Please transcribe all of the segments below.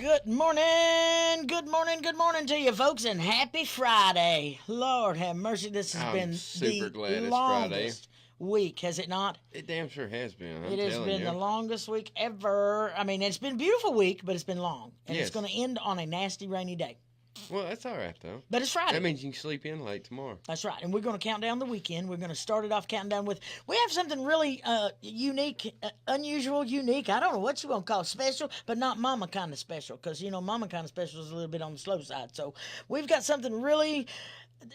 Good morning to you folks, and happy Friday. Lord have mercy, this has been the longest week, has it not? It damn sure has been. It has been the longest week ever. I mean, it's been a beautiful week, but it's been long. And It's going to end on a nasty rainy day. Well, that's all right, though. But it's Friday. That means you can sleep in late tomorrow. That's right. And we're going to count down the weekend. We're going to start it off counting down with, we have something really unique, unusual, unique. I don't know what you want to call it, special, but not mama kind of special. Because, mama kind of special is a little bit on the slow side. So we've got something really,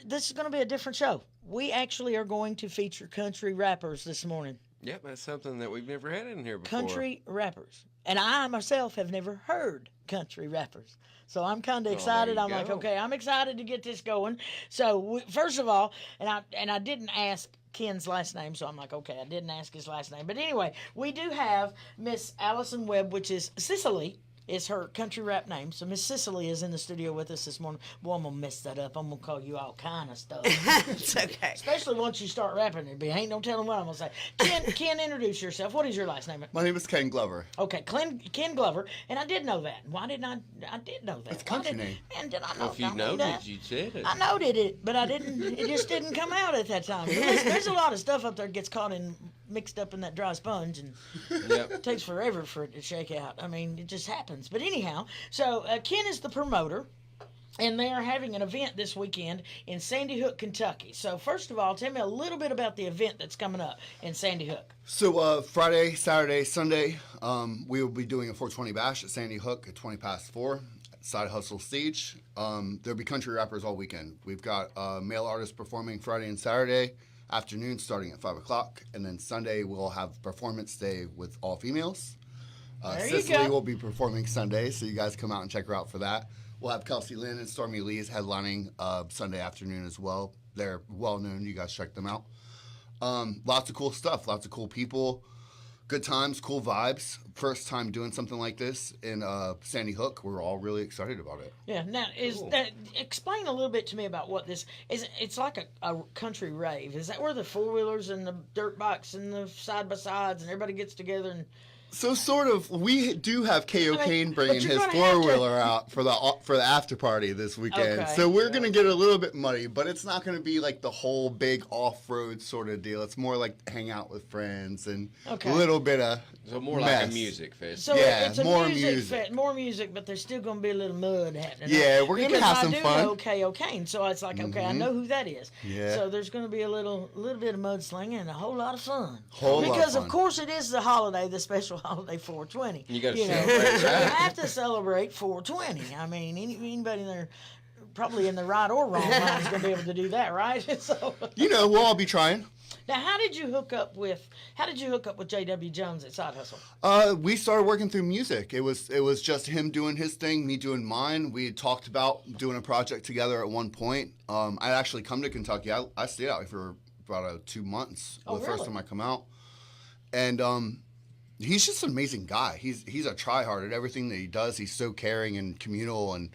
this is going to be a different show. We actually are going to feature country rappers this morning. Yep, that's something that we've never had in here before. Country rappers. And I myself have never heard country rappers. So I'm kind of excited. I'm like, okay, I'm excited to get this going. So first of all, and I didn't ask Ken's last name, so I'm like, okay, I didn't ask his last name. But anyway, we do have Miss Allison Webb, which is Sis'Ali. Is her country rap name. So Miss Sis'Ali is in the studio with us this morning. Boy, I'm going to mess that up. I'm going to call you all kind of stuff. It's okay. Especially once you start rapping. Ain't no telling what I'm going to say. Ken, introduce yourself. What is your last name? My name is Ken Glover. Okay, Ken Glover. And I did know that. Why didn't I did know that. It's a country name. And did I know well, if you noted it, you said it. I noted it, but I didn't. It just didn't come out at that time. There's a lot of stuff up there that gets caught in, mixed up in that dry sponge, and it takes forever for it to shake out. I mean, it just happens. But anyhow, so Ken is the promoter, and they are having an event this weekend in Sandy Hook, Kentucky. So first of all, tell me a little bit about the event that's coming up in Sandy Hook. So Friday, Saturday, Sunday, we will be doing a 420 bash at Sandy Hook at 20 past 4. Side Hustle Stage. There'll be country rappers all weekend. We've got male artists performing Friday and Saturday afternoon starting at 5 o'clock. And then Sunday we'll have performance day with all females. Sis'Ali will be performing Sunday, so you guys come out and check her out for that. We'll have Kelsey Lynn and Stormy Lee's headlining Sunday afternoon as well. They're well known. You guys check them out. Lots of cool stuff. Lots of cool people. Good times, cool vibes. First time doing something like this in Sandy Hook. We're all really excited about it. Yeah. Now, explain a little bit to me about what this is. It's like a country rave. Is that where the four-wheelers and the dirt bikes and the side-by-sides and everybody gets together and... So sort of, we do have K.O. Kane bringing his four-wheeler out for the after party this weekend. Okay. So we're going to get a little bit muddy, but it's not going to be like the whole big off-road sort of deal. It's more like hang out with friends and a little bit of So more mess. like a music fest. So yeah, it's a more music. More music, but there's still going to be a little mud happening. Yeah, we're going to have some fun. Because I do know K.O. Kane, so it's like, okay, I know who that is. Yeah. So there's going to be a little bit of mudslinging and a whole lot of fun. Because of course it is the holiday, the special holiday 420. You got to celebrate. So you have to celebrate 420. I mean, anybody there, probably in the right or wrong mind, is going to be able to do that, right? So we'll all be trying. Now, how did you hook up with J.W. Jones at Side Hustle? We started working through music. It was just him doing his thing, me doing mine. We had talked about doing a project together at one point. I'd actually come to Kentucky. I stayed out for about 2 months first time I come out. And he's just an amazing guy. He's a tryhard at everything that he does. He's so caring and communal and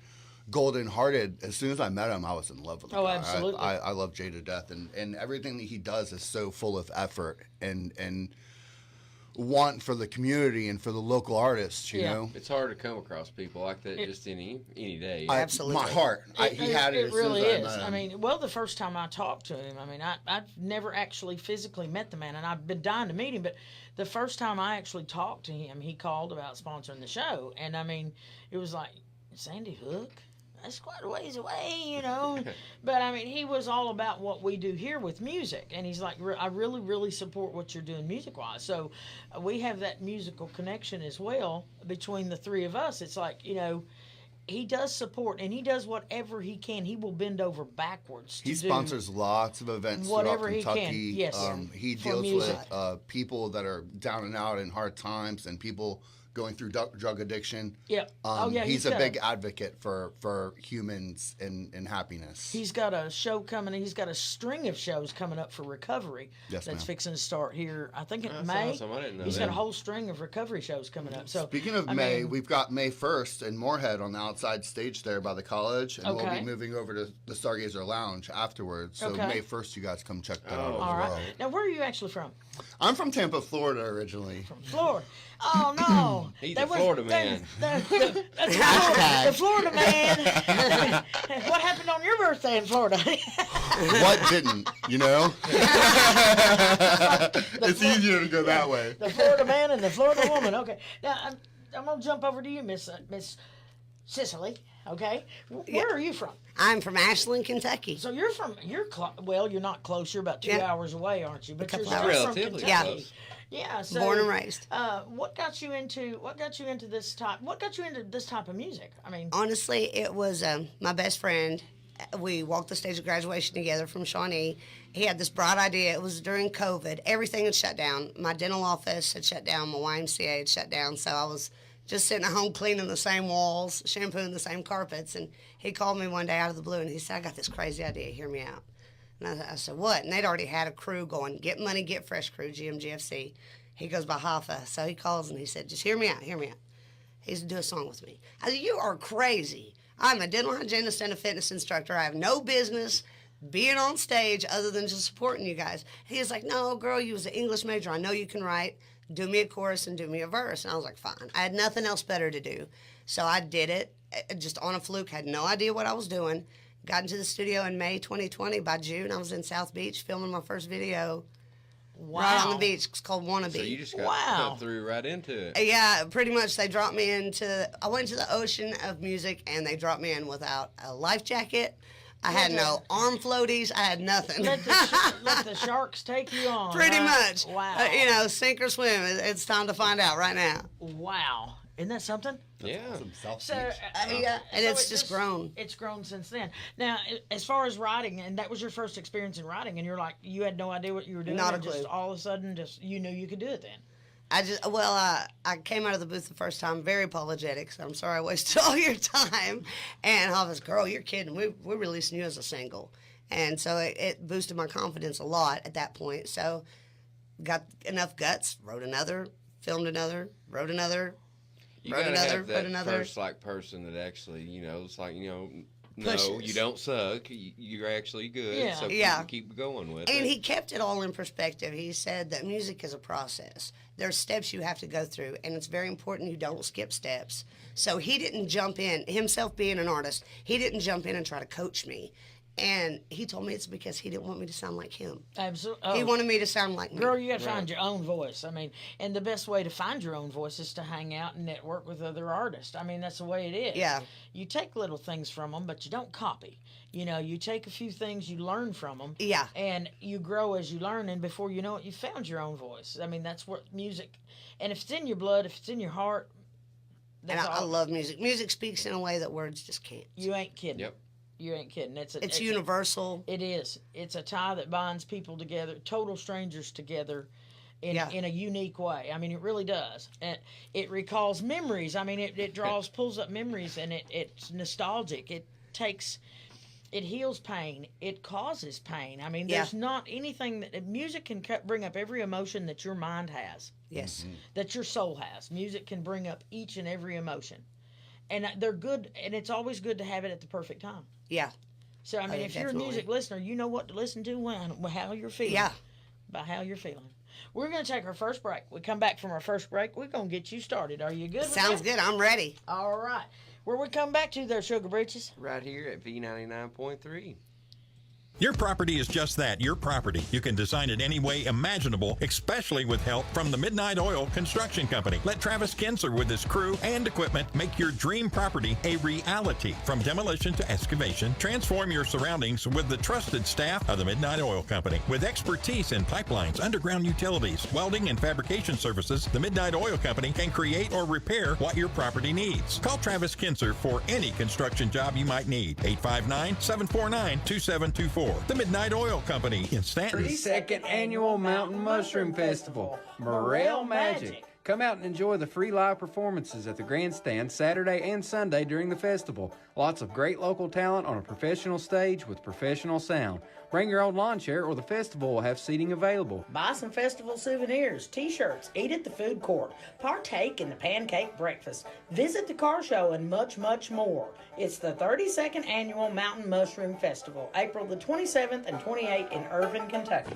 golden-hearted. As soon as I met him, I was in love with him. Oh, absolutely. I love Jay to death, and everything that he does is so full of effort and want for the community and for the local artists, you know? It's hard to come across people like that just any day. Absolutely. My heart. He had it as really soon as is. I met him. The first time I talked to him, I've never actually physically met the man, and I've been dying to meet him, but the first time I actually talked to him, he called about sponsoring the show, and it was like, Sandy Hook? That's quite a ways away, But, he was all about what we do here with music. And he's like, I really, really support what you're doing music-wise. So we have that musical connection as well between the three of us. It's like, he does support, and he does whatever he can. He will bend over backwards to He sponsors lots of events whatever throughout Kentucky. He can. Yes, he deals with people that are down and out in hard times and people going through drug addiction. Yep. He's a big advocate for humans and happiness. He's got a show coming. He's got a string of shows coming up for recovery. Yes, that's ma'am. Fixing to start here. I think in That's May. awesome. I didn't know He's that. got a whole string of recovery shows coming up. So speaking of May, we've got May 1st in Moorhead on the outside stage there by the college, and we'll be moving over to the Stargazer Lounge afterwards. So May 1st, you guys come check that out as well. Now, where are you actually from? I'm from Tampa, Florida originally. From Florida. Oh no! He's That a Florida man. That's the Florida man. What happened on your birthday in Florida? What didn't, you know? It's easier to go that way. The Florida man and the Florida woman. Okay, now I'm gonna jump over to you, Miss Sis'Ali. Okay, where are you from? I'm from Ashland, Kentucky. So you're you're not close. You're about 2 hours away, aren't you? But you're still relatively from Kentucky. close. Yeah. So, born and raised. What got you into this type of music? I mean, Honestly, it was my best friend. We walked the stage of graduation together from Shawnee. He had this bright idea. It was during COVID. Everything had shut down. My dental office had shut down. My YMCA had shut down. So I was just sitting at home cleaning the same walls, shampooing the same carpets. And he called me one day out of the blue, and he said, I got this crazy idea. Hear me out. And I said, what? And they'd already had a crew going, Get Money, Get Fresh crew, GMGFC. He goes by Hoffa. So he calls, and he said, just hear me out, hear me out. He said, do a song with me. I said, you are crazy. I'm a dental hygienist and a fitness instructor. I have no business being on stage other than just supporting you guys. He was like, no, girl, you was an English major. I know you can write. Do me a chorus and do me a verse. And I was like, fine. I had nothing else better to do. So I did it just on a fluke, had no idea what I was doing. Got into the studio in May 2020. By June, I was in South Beach filming my first video. wow. Right on the beach. It's called Wannabe. So you just got threw right into it. Yeah, pretty much. They dropped me I went to the ocean of music, and they dropped me in without a life jacket. I had no arm floaties. I had nothing. Let the sharks take you on. Pretty right? much. Wow. Sink or swim. It's time to find out right now. Wow. Isn't that something? Yeah. So, And it's just grown. It's grown since then. Now, as far as writing, and that was your first experience in writing, and you're like, you had no idea what you were doing. Not a and just clue. all of a sudden, you knew you could do it then. I came out of the booth the first time very apologetic, so I'm sorry I wasted all your time. And Hoffa's, girl, you're kidding. We're releasing you as a single. And so it boosted my confidence a lot at that point. So got enough guts, wrote another, filmed another, wrote another. You wrote gotta another, have wrote that another. first person that actually, it's like, no, Pushes. you don't suck. You're actually good. Yeah. So Yeah. keep going with And it. he kept it all in perspective. He said that music is a process. There's steps you have to go through, and it's very important you don't skip steps. So he didn't jump in, himself being an artist, he didn't jump in and try to coach me. And he told me it's because he didn't want me to sound like him. Absolutely. He wanted me to sound like me. Girl, you got to find your own voice. I mean, and the best way to find your own voice is to hang out and network with other artists. I mean, that's the way it is. Yeah. You take little things from them, but you don't copy. You take a few things, you learn from them. Yeah. And you grow as you learn, and before you know it, you found your own voice. I mean, that's what music, and if it's in your blood, if it's in your heart, And I love music. Music speaks in a way that words just can't. You ain't kidding. Yep. You ain't kidding. It's universal. It is. It's a tie that binds people together, total strangers together, in a unique way. I mean, it really does. And it recalls memories. I mean, it pulls up memories, and it's nostalgic. It heals pain. It causes pain. I mean, there's not anything that music can bring up every emotion that your mind has. Yes. That your soul has. Music can bring up each and every emotion. And they're good, and it's always good to have it at the perfect time. Yeah. So, I mean, if you're a music listener, you know what to listen to how you're feeling. Yeah. By how you're feeling. We're going to take our first break. We come back from our first break, we're going to get you started. Are you good with Sounds that? good. I'm ready. All right. Where we come back to there, Sugar Britches? Right here at V99.3. Your property is just that, your property. You can design it any way imaginable, especially with help from the Midnight Oil Construction Company. Let Travis Kinser with his crew and equipment make your dream property a reality. From demolition to excavation, transform your surroundings with the trusted staff of the Midnight Oil Company. With expertise in pipelines, underground utilities, welding, and fabrication services, the Midnight Oil Company can create or repair what your property needs. Call Travis Kinser for any construction job you might need. 859-749-2724. The Midnight Oil Company in Stanton. 32nd Annual Mountain Mushroom Festival, Morel Magic. Come out and enjoy the free live performances at the grandstand Saturday and Sunday during the festival. Lots of great local talent on a professional stage with professional sound. Bring your old lawn chair or the festival will have seating available. Buy some festival souvenirs, t-shirts, eat at the food court, partake in the pancake breakfast, visit the car show, and much, much more. It's the 32nd Annual Mountain Mushroom Festival, April the 27th and 28th in Irvine, Kentucky.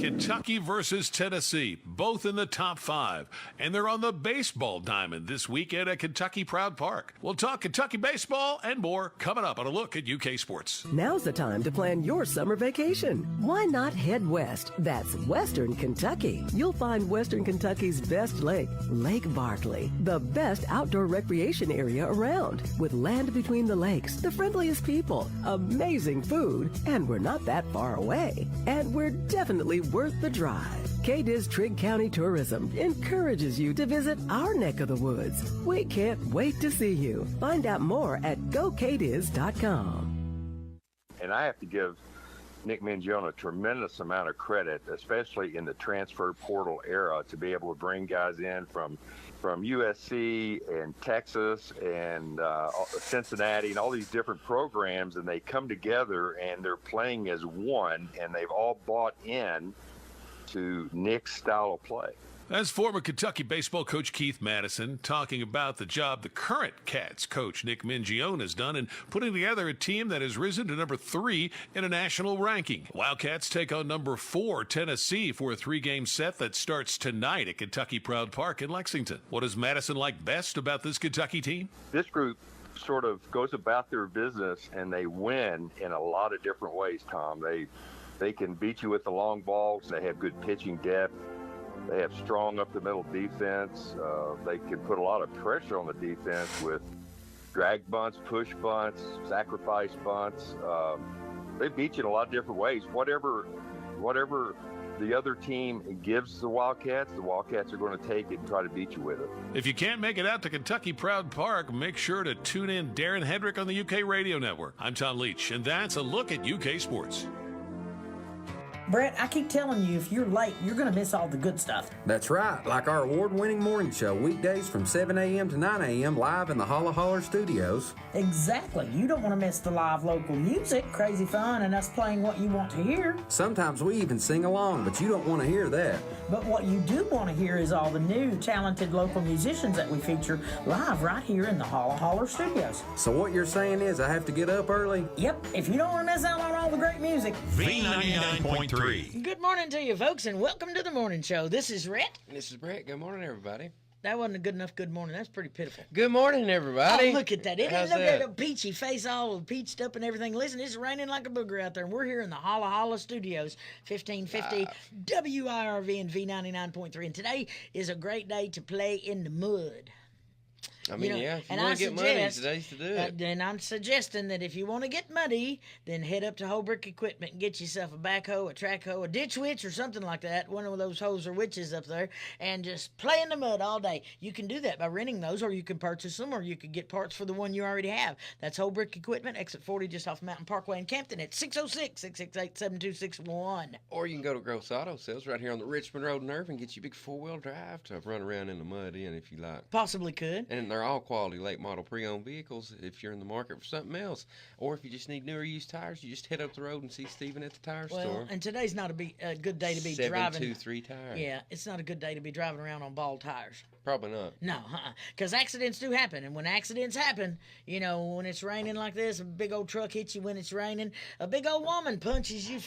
Kentucky versus Tennessee, both in the top 5, and they're on the baseball diamond this weekend at Kentucky Proud Park. We'll talk Kentucky baseball and more coming up on a look at UK sports. Now's the time to plan your summer vacation. Why not head west? That's Western Kentucky. You'll find Western Kentucky's best lake, Lake Barkley, the best outdoor recreation area around, with land between the lakes, the friendliest people, amazing food, and we're not that far away. And we're definitely worth the drive. KDIZ Trigg County Tourism encourages you to visit our neck of the woods. We can't wait to see you. Find out more at gokdiz.com. And I have to give Nick Mingione a tremendous amount of credit, especially in the transfer portal era, to be able to bring guys in from USC and Texas and Cincinnati and all these different programs, and they come together and they're playing as one, and they've all bought in to Nick's style of play. That's former Kentucky baseball coach Keith Madison talking about the job the current Cats coach Nick Mingione has done in putting together a team that has risen to number 3 in a national ranking. Wildcats take on number 4 Tennessee for a 3-game set that starts tonight at Kentucky Proud Park in Lexington. What does Madison like best about this Kentucky team? This group sort of goes about their business and they win in a lot of different ways, Tom. They can beat you with the long balls. They have good pitching depth. They have strong up-the-middle defense. They can put a lot of pressure on the defense with drag bunts, push bunts, sacrifice bunts. They beat you in a lot of different ways. Whatever the other team gives the Wildcats are going to take it and try to beat you with it. If you can't make it out to Kentucky Proud Park, make sure to tune in Darren Hedrick on the UK Radio Network. I'm Tom Leach, and that's a look at UK sports. Brett, I keep telling you, if you're late, you're going to miss all the good stuff. That's right, like our award-winning morning show, weekdays from 7 a.m. to 9 a.m. live in the Holla Holler Studios. Exactly. You don't want to miss the live local music, crazy fun, and us playing what you want to hear. Sometimes we even sing along, but you don't want to hear that. But what you do want to hear is all the new, talented local musicians that we feature live right here in the Holla Holler Studios. So what you're saying is I have to get up early? Yep, if you don't want to miss out on all the great music. V99.3. Good morning to you, folks, and welcome to the morning show. This is Rhett. This is Brett. Good morning, everybody. That wasn't a good enough good morning. That's pretty pitiful. Good morning, everybody. Oh, look at that. Look How's at that? that peachy face all peached up and everything. Listen, it's raining like a booger out there, and we're here in the Holla Holla Studios, 1550 WIRV and V99.3. And today is a great day to play in the mud. I mean, You know, if you and want I to get money, suggest, today's to do it. And I'm suggesting that if you want to get muddy, then head up to Holbrook Equipment and get yourself a backhoe, a track hoe, a ditch witch, or something like that. One of those hoes or witches up there, and just play in the mud all day. You can do that by renting those, or you can purchase them, or you could get parts for the one you already have. That's Holbrook Equipment, exit 40, just off Mountain Parkway in Campton at 606-668-7261. Or you can go to Gross Auto Sales right here on the Richmond Road in Irvine and get you a big 4-wheel drive to run around in the mud in if you like. Possibly could. And they're all quality late model pre-owned vehicles if you're in the market for something else. Or if you just need newer used tires, you just head up the road and see Steven at the tire store. Well, and today's not a good day to be driving. 723 tires. Yeah, it's not a good day to be driving around on bald tires. Probably not. No, because accidents do happen. And when accidents happen, you know, when it's raining like this, a big old truck hits you when it's raining. A big old woman punches you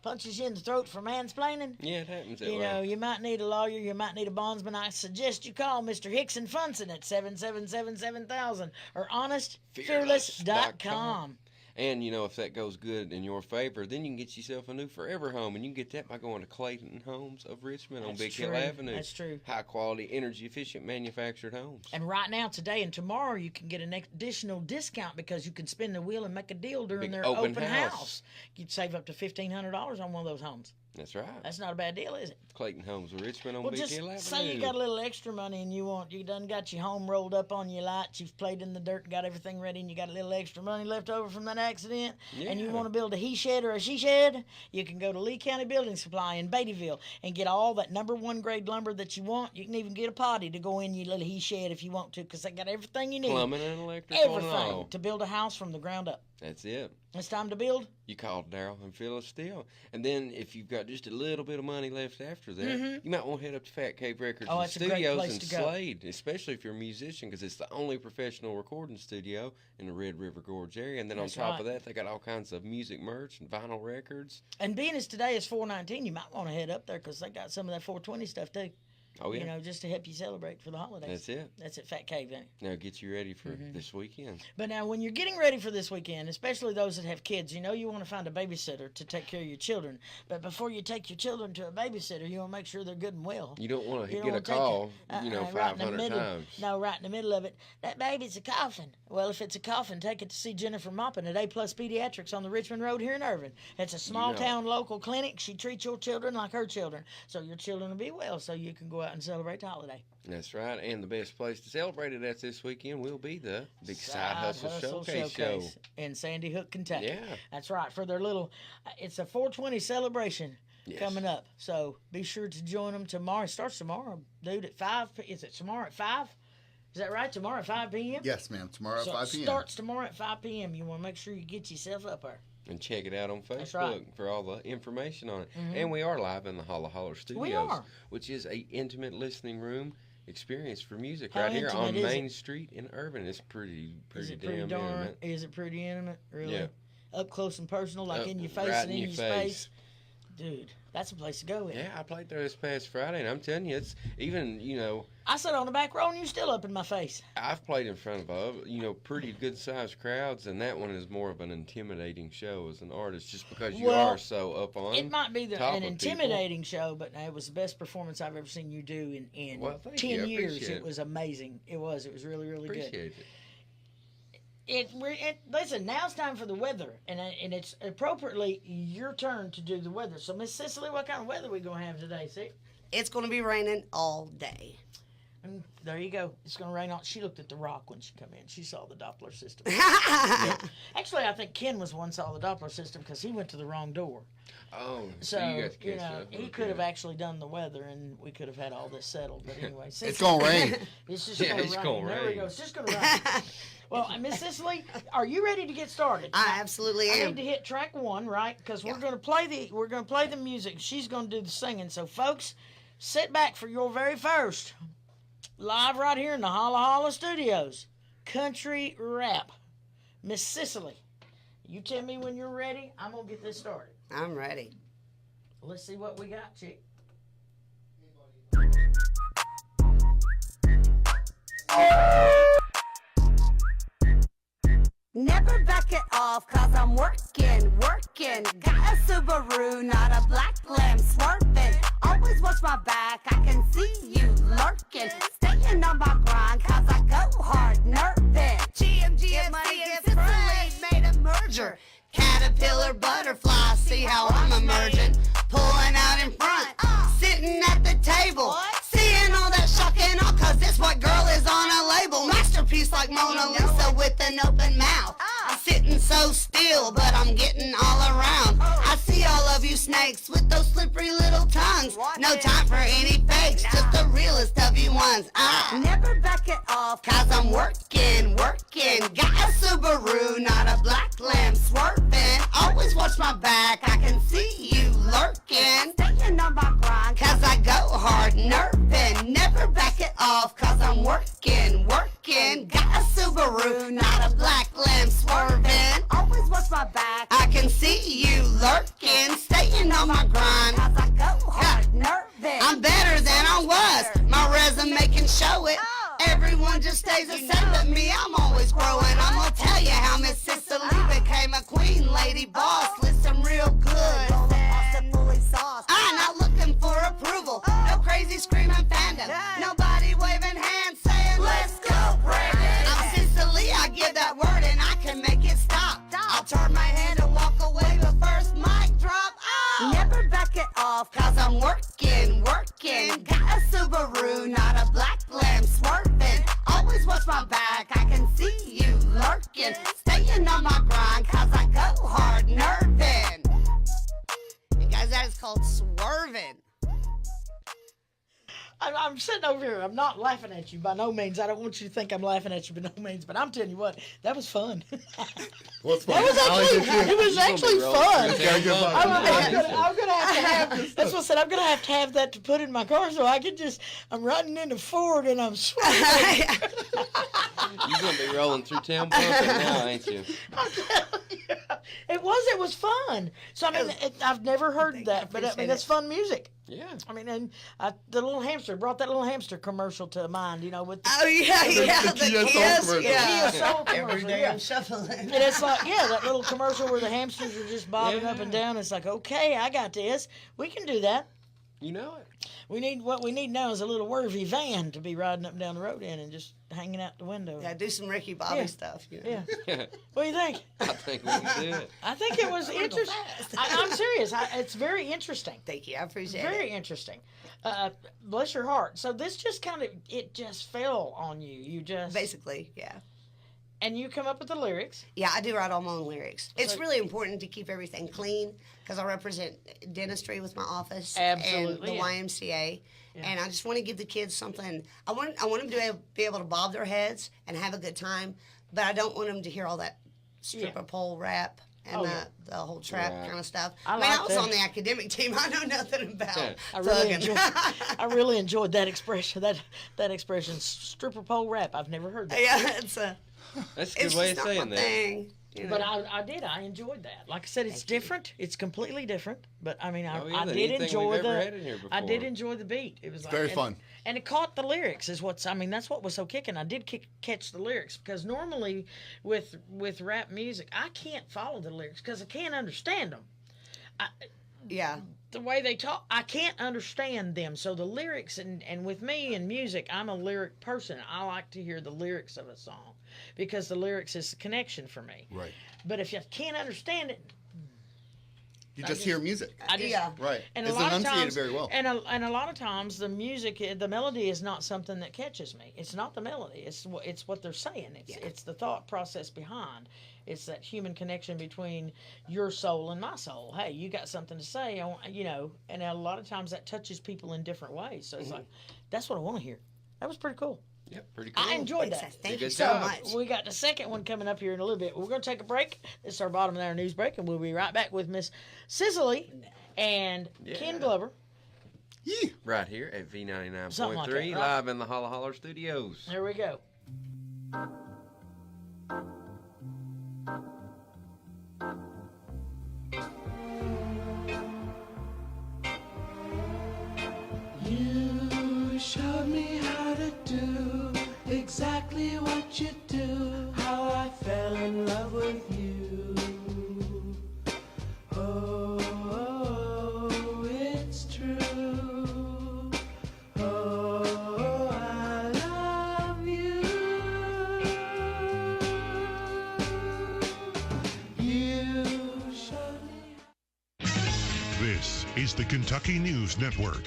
punches you in the throat for mansplaining. Yeah, it happens that You way. know, you might need a lawyer, you might need a bondsman. I suggest you call Mr. Hickson Funson at 777-7000 or honestfearless.com. And, you know, if that goes good in your favor, then you can get yourself a new forever home. And you can get that by going to Clayton Homes of Richmond on That's Big true. Hill Avenue. That's true. High-quality, energy-efficient manufactured homes. And right now, today and tomorrow, you can get an additional discount because you can spin the wheel and make a deal during Big their open open house. house. You'd save up to $1,500 on one of those homes. That's right. That's not a bad deal, is it? Clayton Homes of Richmond on Well, Big just Hill Avenue. say you got a little extra money and you done got your home rolled up on your lights, you've played in the dirt and got everything ready, and you got a little extra money left over from that accident, and you Yeah. want to build a he shed or a she shed, you can go to Lee County Building Supply in Beattyville and get all that #1 grade lumber that you want. You can even get a potty to go in your little he shed if you want to, because they got everything you need. Plumbing and electrical and Everything all. to build a house from the ground up. That's it. It's time to build. You call Daryl and Phyllis Steele. And then if you've got just a little bit of money left after that, you might want to head up to Fat Cave Records and that's a great Studios place and to go. Slade, especially if you're a musician, because it's the only professional recording studio in the Red River Gorge area. And then That's on top right. of that, they got all kinds of music merch and vinyl records. And being as today is 419, you might want to head up there because they got some of that 420 stuff too. Oh, yeah. You know, just to help you celebrate for the holidays. That's it. That's at Fat Cave, ain't it? Now get you ready for this weekend. But now, when you're getting ready for this weekend, especially those that have kids, you know you want to find a babysitter to take care of your children. But before you take your children to a babysitter, you want to make sure they're good and well. You don't want to You don't get a wanna take call, right in the 500 middle. times. No, right in the middle of it. That baby's a coughing. Well, if it's a coughing, take it to see Jennifer Moppin at A+ Pediatrics on the Richmond Road here in Irvine. It's a small town local clinic. She treats your children like her children, so your children will be well, so you can go out and celebrate the holiday. That's right, and the best place to celebrate it at this weekend will be the Big Side Hustle Showcase Show in Sandy Hook, Kentucky. Yeah. That's right, for their little, it's a 420 celebration coming up, so be sure to join them tomorrow. It starts tomorrow, dude, at 5. Is it tomorrow at 5? Is that right? Tomorrow at 5 p.m.? Yes, ma'am. Tomorrow at 5 It p.m. starts tomorrow at 5 p.m. You want to make sure you get yourself up there. And check it out on Facebook right. for all the information on it. And we are live in the Holla Holler Studios, are. which is a intimate listening room experience for music How right here on intimate is Main it? Street in Irvine. It's pretty Is it damn pretty darn? intimate. Is it pretty intimate? Really? Yeah. Up close and personal, like in your face right and in your space? Dude, that's a place to go in. Yeah, I played there this past Friday, and I'm telling you, it's even, I sat on the back row and you're still up in my face. I've played in front of, pretty good-sized crowds, and that one is more of an intimidating show as an artist, just because you are so up on. It might be top an of intimidating show, but it was the best performance I've ever seen you do in Well, thank 10 you. I years. appreciate It was amazing. It was really, really good. Appreciate it. Listen, now it's time for the weather, and it's appropriately your turn to do the weather. So, Miss Sis'Ali, what kind of weather we going to have today, see? It's going to be raining all day. And there you go. It's going to rain on. She looked at the rock when she come in. She saw the Doppler system. Actually, I think Ken was the one saw the Doppler system because he went to the wrong door. Oh, So, you got to catch up. he could have actually done the weather, and we could have had all this settled. But anyway, It's going to rain. It's just Yeah, going it's to rain. gonna There we rain. go. It's just going to rain. Well, Miss Sis'Ali, are you ready to get started? I absolutely I am. need to hit track 1, right? Because we're going to play the music. She's going to do the singing. So, folks, sit back for your very first live right here in the Holla Holler Studios, country rap. Miss Sis'Ali, you tell me when you're ready. I'm gonna get this started. I'm ready. Let's see what we got, chick. Never back it off, cause I'm working. Got a Subaru, not a black lamb swerving. Always watch my back, I can see you lurking. Staying on my grind, cause I go hard, nerving. GMG and Sis'Ali made a merger. Caterpillar, butterfly, see how I'm emerging. Pulling out in front, sitting at the table. Seeing all that shocking all, cause this white girl is on a label. Masterpiece like Mona Lisa with an open mouth. I'm sitting so still, but I'm getting all around. I see all of you snakes with those slippery little tongues. No time for any fakes, just the realest of you ones. Never back it off, Cause I'm working. Got a Subaru, not a black lamb swerving. Always watch my back, I can see you lurking. staying on my grind. Cause I go hard, nerving. Never back it off, cause I'm working. Got a Subaru, not a black lamb swerving. Always watch my back, I can see you lurking, staying on my grind. cause I go hard, nervous. I'm better than I was, my resume can show it. Everyone just stays the same, but me, I'm always growing. I'm gonna tell you how Miss Sis'Ali became a queen, lady boss. Listen real good. Fully sauced. I'm not looking for approval, no crazy screaming fandom. Nobody waving hands saying, let's go, Brandon. I'm Sis'Ali, I give that word and I can make it stop. I'll turn my hand and walk away, but first mic drop. Oh! Never back it off, Cause I'm working. Got a Subaru, not a black lamb swerving. Always watch my back, I can see you lurking. Staying on my grind, cause I go hard, nerving. You guys, that is called swerving. I'm sitting over here. I'm not laughing at you by no means. I don't want you to think I'm laughing at you by no means. But I'm telling you what, that was fun. What's fun? It was actually fun. Okay, I'm gonna have to have. That's what I said. I'm gonna have to have that to put in my car so I can just. I'm riding into Ford and I'm sweating. You're gonna be rolling through town bumping now, ain't you? I'm telling you. It was fun. So I mean, I've never heard that, but I mean that's fun music. Yeah. I mean, and the little hamster brought that little hamster commercial to mind, you know, with the, Oh yeah, the Kia Soul commercial. Kia Soul Every commercial, day yeah. I'm shuffling. And it's like, yeah, that little commercial where the hamsters are just bobbing up and down. It's like, okay, I got this. We can do that. You know it. What we need now is a little Worthy van to be riding up and down the road in and just hanging out the window. Yeah, do some Ricky Bobby stuff. You know? Yeah. What do you think? I think we can do it. I think it was interesting. I'm serious. It's very interesting. Thank you. I appreciate it. Very interesting. Bless your heart. So this just it just fell on you. You just Basically, yeah. And you come up with the lyrics. Yeah, I do write all my own lyrics. It's really important to keep everything clean because I represent dentistry with my office and the YMCA. Yeah. And I just want to give the kids something. I want them to be able to bob their heads and have a good time, but I don't want them to hear all that stripper pole rap and the whole trap kind of stuff. I was on the academic team. I know nothing about I really enjoyed that expression. That expression, stripper pole rap. I've never heard that. Yeah, that's a good way of saying that. Thing, you know. But I did. I enjoyed that. Like I said, it's different. It's completely different. But I mean, I did enjoy I did enjoy the beat. It was like, very fun. And it caught the lyrics. That's what was so kicking. I did catch the lyrics because normally with rap music, I can't follow the lyrics because I can't understand them. The way they talk, I can't understand them. So the lyrics, and with me in music, I'm a lyric person. I like to hear the lyrics of a song because the lyrics is the connection for me. Right. But if you can't understand it, you just hear music. Right. And it's enunciated very well. And a lot of times the music, the melody is not something that catches me. It's not the melody. It's what they're saying. It's the thought process behind. It's that human connection between your soul and my soul. Hey, you got something to say, and a lot of times that touches people in different ways. So it's like, that's what I want to hear. That was pretty cool. Yeah, pretty cool. I enjoyed that. Thank you so much. We got the second one coming up here in a little bit. We're going to take a break. This is our bottom of our news break, and we'll be right back with Miss Sis'Ali and Ken Glover. Yeah. Right here at V99.3, Something like that, right? live in the Holla Holler Studios. There we go. You showed me how to do exactly what you do, how I fell in love with you. Oh, it's true. Oh, I love you. You showed me. This is the Kentucky News Network.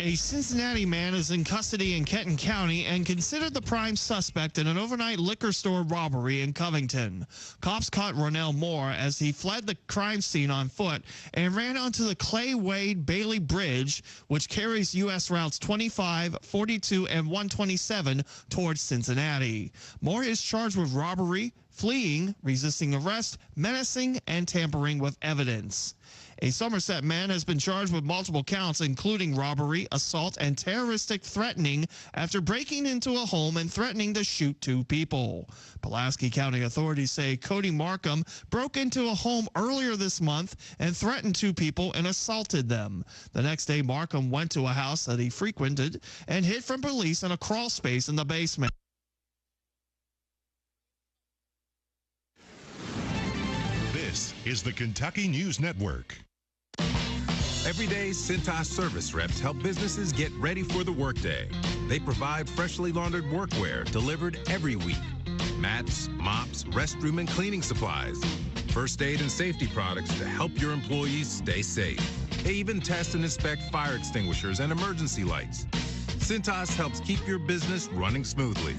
A Cincinnati man is in custody in Kenton County and considered the prime suspect in an overnight liquor store robbery in Covington. Cops caught Ronell Moore as he fled the crime scene on foot and ran onto the Clay Wade Bailey Bridge, which carries U.S. routes 25, 42, and 127 towards Cincinnati. Moore is charged with robbery, fleeing, resisting arrest, menacing, and tampering with evidence. A Somerset man has been charged with multiple counts, including robbery, assault, and terroristic threatening after breaking into a home and threatening to shoot 2 people. Pulaski County authorities say Cody Markham broke into a home earlier this month and threatened 2 people and assaulted them. The next day, Markham went to a house that he frequented and hid from police in a crawl space in the basement. This is the Kentucky News Network. Everyday Cintas service reps help businesses get ready for the workday. They provide freshly laundered workwear delivered every week. Mats, mops, restroom and cleaning supplies. First aid and safety products to help your employees stay safe. They even test and inspect fire extinguishers and emergency lights. Cintas helps keep your business running smoothly.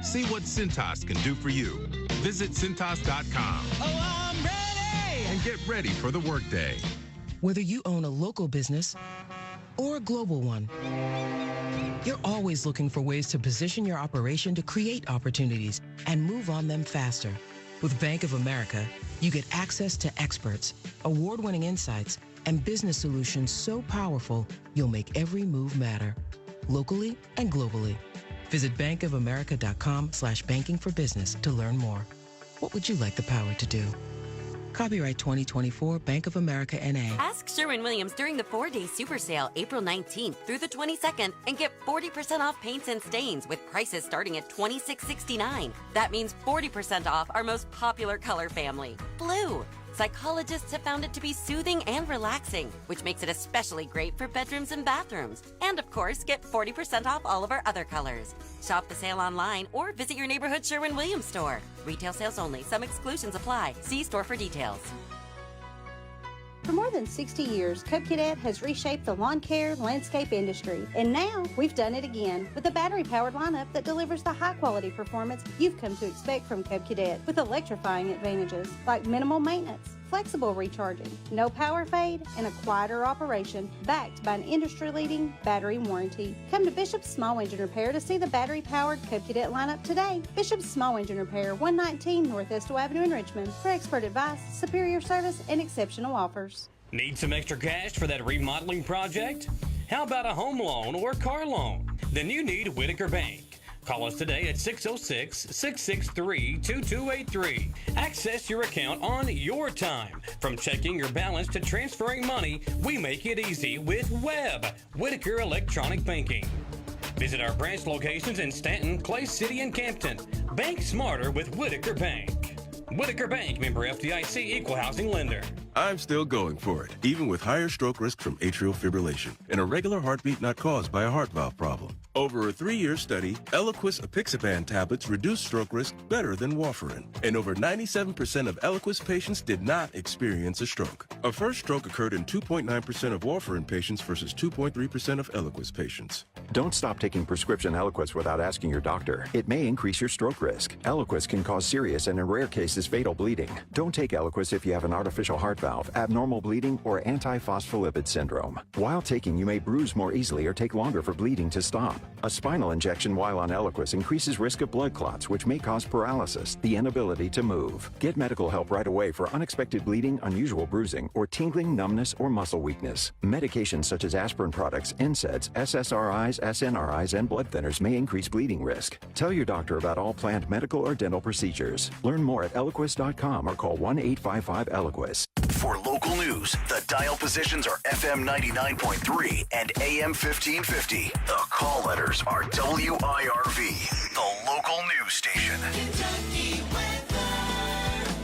See what Cintas can do for you. Visit Cintas.com. Oh, I'm ready! And get ready for the workday. Whether you own a local business or a global one, You're always looking for ways to position your operation to create opportunities and move on them faster. With Bank of America, you get access to experts, award-winning insights, and business solutions so powerful, you'll make every move matter, locally and globally. Visit bankofamerica.com/banking for business to learn more. What would you like the power to do? Copyright 2024 Bank of America N.A. Ask Sherwin-Williams during the 4-day super sale, April 19th through the 22nd, and get 40% off paints and stains with prices starting at $26.69. That means 40% off our most popular color family, blue. Psychologists have found it to be soothing and relaxing, which makes it especially great for bedrooms and bathrooms. And of course, get 40% off all of our other colors. Shop the sale online or visit your neighborhood Sherwin-Williams store. Retail sales only. Some exclusions apply. See store for details. For more than 60 years, Cub Cadet has reshaped the lawn care landscape industry. And now, we've done it again with a battery-powered lineup that delivers the high-quality performance you've come to expect from Cub Cadet, with electrifying advantages like minimal maintenance, flexible recharging, no power fade, and a quieter operation backed by an industry-leading battery warranty. Come to Bishop's Small Engine Repair to see the battery-powered Cub Cadet lineup today. Bishop's Small Engine Repair, 119 North Estill Avenue in Richmond, for expert advice, superior service, and exceptional offers. Need some extra cash for that remodeling project? How about a home loan or car loan? Then you need Whitaker Bank. Call us today at 606-663-2283. Access your account on your time. From checking your balance to transferring money, we make it easy with Webb, Whitaker Electronic Banking. Visit our branch locations in Stanton, Clay City, and Campton. Bank smarter with Whitaker Bank. Whitaker Bank, member FDIC, equal housing lender. I'm still going for it, even with higher stroke risk from atrial fibrillation and a regular heartbeat not caused by a heart valve problem. Over a 3-year study, Eliquis apixaban tablets reduced stroke risk better than warfarin, and over 97% of Eliquis patients did not experience a stroke. A first stroke occurred in 2.9% of warfarin patients versus 2.3% of Eliquis patients. Don't stop taking prescription Eliquis without asking your doctor. It may increase your stroke risk. Eliquis can cause serious and in rare cases fatal bleeding. Don't take Eliquis if you have an artificial heart valve, abnormal bleeding, or antiphospholipid syndrome. While taking, you may bruise more easily or take longer for bleeding to stop. A spinal injection while on Eliquis increases risk of blood clots, which may cause paralysis, the inability to move. Get medical help right away for unexpected bleeding, unusual bruising, or tingling, numbness, or muscle weakness. Medications such as aspirin products, NSAIDs, SSRIs, SNRIs, and blood thinners may increase bleeding risk. Tell your doctor about all planned medical or dental procedures. Learn more at Eliquis.com or call 1-855-ELIQUIS. For local news, the dial positions are FM 99.3 and AM 1550. The call letters are WIRV, the local news station.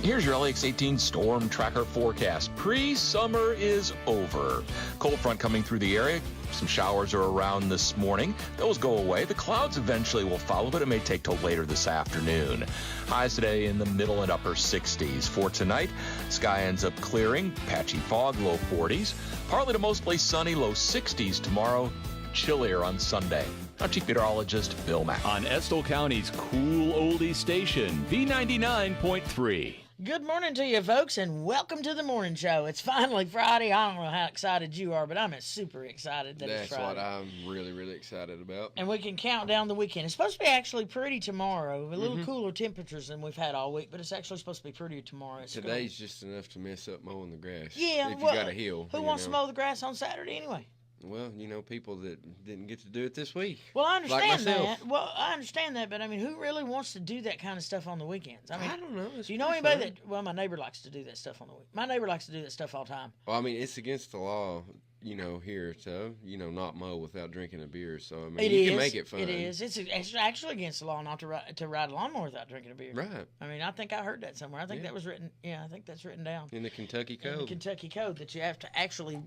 Here's your LX18 storm tracker forecast. Pre-summer is over. Cold front coming through the area. Some showers are around this morning. Those go away. The clouds eventually will follow, but it may take till later this afternoon. Highs today in the middle and upper 60s. For tonight, sky ends up clearing. Patchy fog, low 40s. Partly to mostly sunny, low 60s tomorrow. Chillier on Sunday. I'm Chief Meteorologist Bill Mack. On Estill County's cool oldie station, B99.3. Good morning to you, folks, and welcome to the morning show. It's finally Friday. I don't know how excited you are, but I'm super excited that it's Friday. That's what I'm really, really excited about. And we can count down the weekend. It's supposed to be actually pretty tomorrow. A little cooler temperatures than we've had all week, but it's actually supposed to be pretty tomorrow. Today's just enough to mess up mowing the grass. Yeah, if you got a hill. Who wants to mow the grass on Saturday anyway? Well, people that didn't get to do it this week. Well, I understand like that. Well, I understand that, but I mean, who really wants to do that kind of stuff on the weekends? I mean, I don't know. Do you know anybody that? Well, my neighbor likes to do that stuff on the week. My neighbor likes to do that stuff all the time. Well, I mean, it's against the law, here to, not mow without drinking a beer. So I mean, you can make it fun. It is. It's actually against the law not to ride a lawnmower without drinking a beer. Right. I mean, I think I heard that somewhere. I think that was written. Yeah, I think that's written down in the Kentucky Code. In the Kentucky Code that you have to actually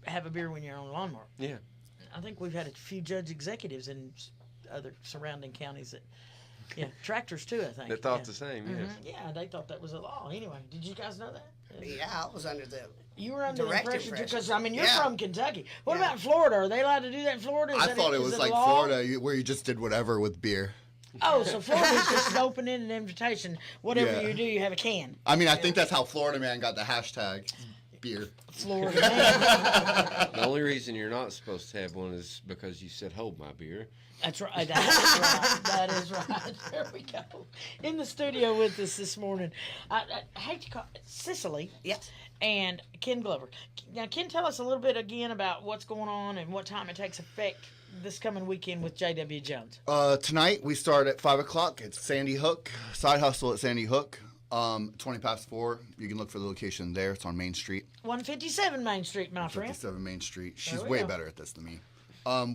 have a beer when you're on a lawnmower. Yeah. I think we've had a few judge executives in other surrounding counties that, tractors too, I think. They thought the same, yes. Yeah, they thought that was a law. Anyway, did you guys know that? Yeah, I was under the You were under the direct impression, impression. because, I mean, you're from Kentucky. What about in Florida? Are they allowed to do that in Florida? I thought it was like Florida where you just did whatever with beer. Oh, so Florida's just an open-ended invitation. Whatever you do, you have a can. I mean, I think that's how Florida Man got the hashtag. Beer. Florida man. The only reason you're not supposed to have one is because you said, hold my beer. That's right. That is right. There we go. In the studio with us this morning, I hate to call it Sis'Ali. Yes. And Ken Glover. Now, Ken, tell us a little bit again about what's going on and what time it takes effect this coming weekend with J.W. Jones. Tonight we start at 5 o'clock. It's Sandy Hook. Side Hustle at Sandy Hook. 20 past 4. You can look for the location there. It's on Main Street. 157 Main Street, my friend. 157 Main Street. She's we way go. better at this than me.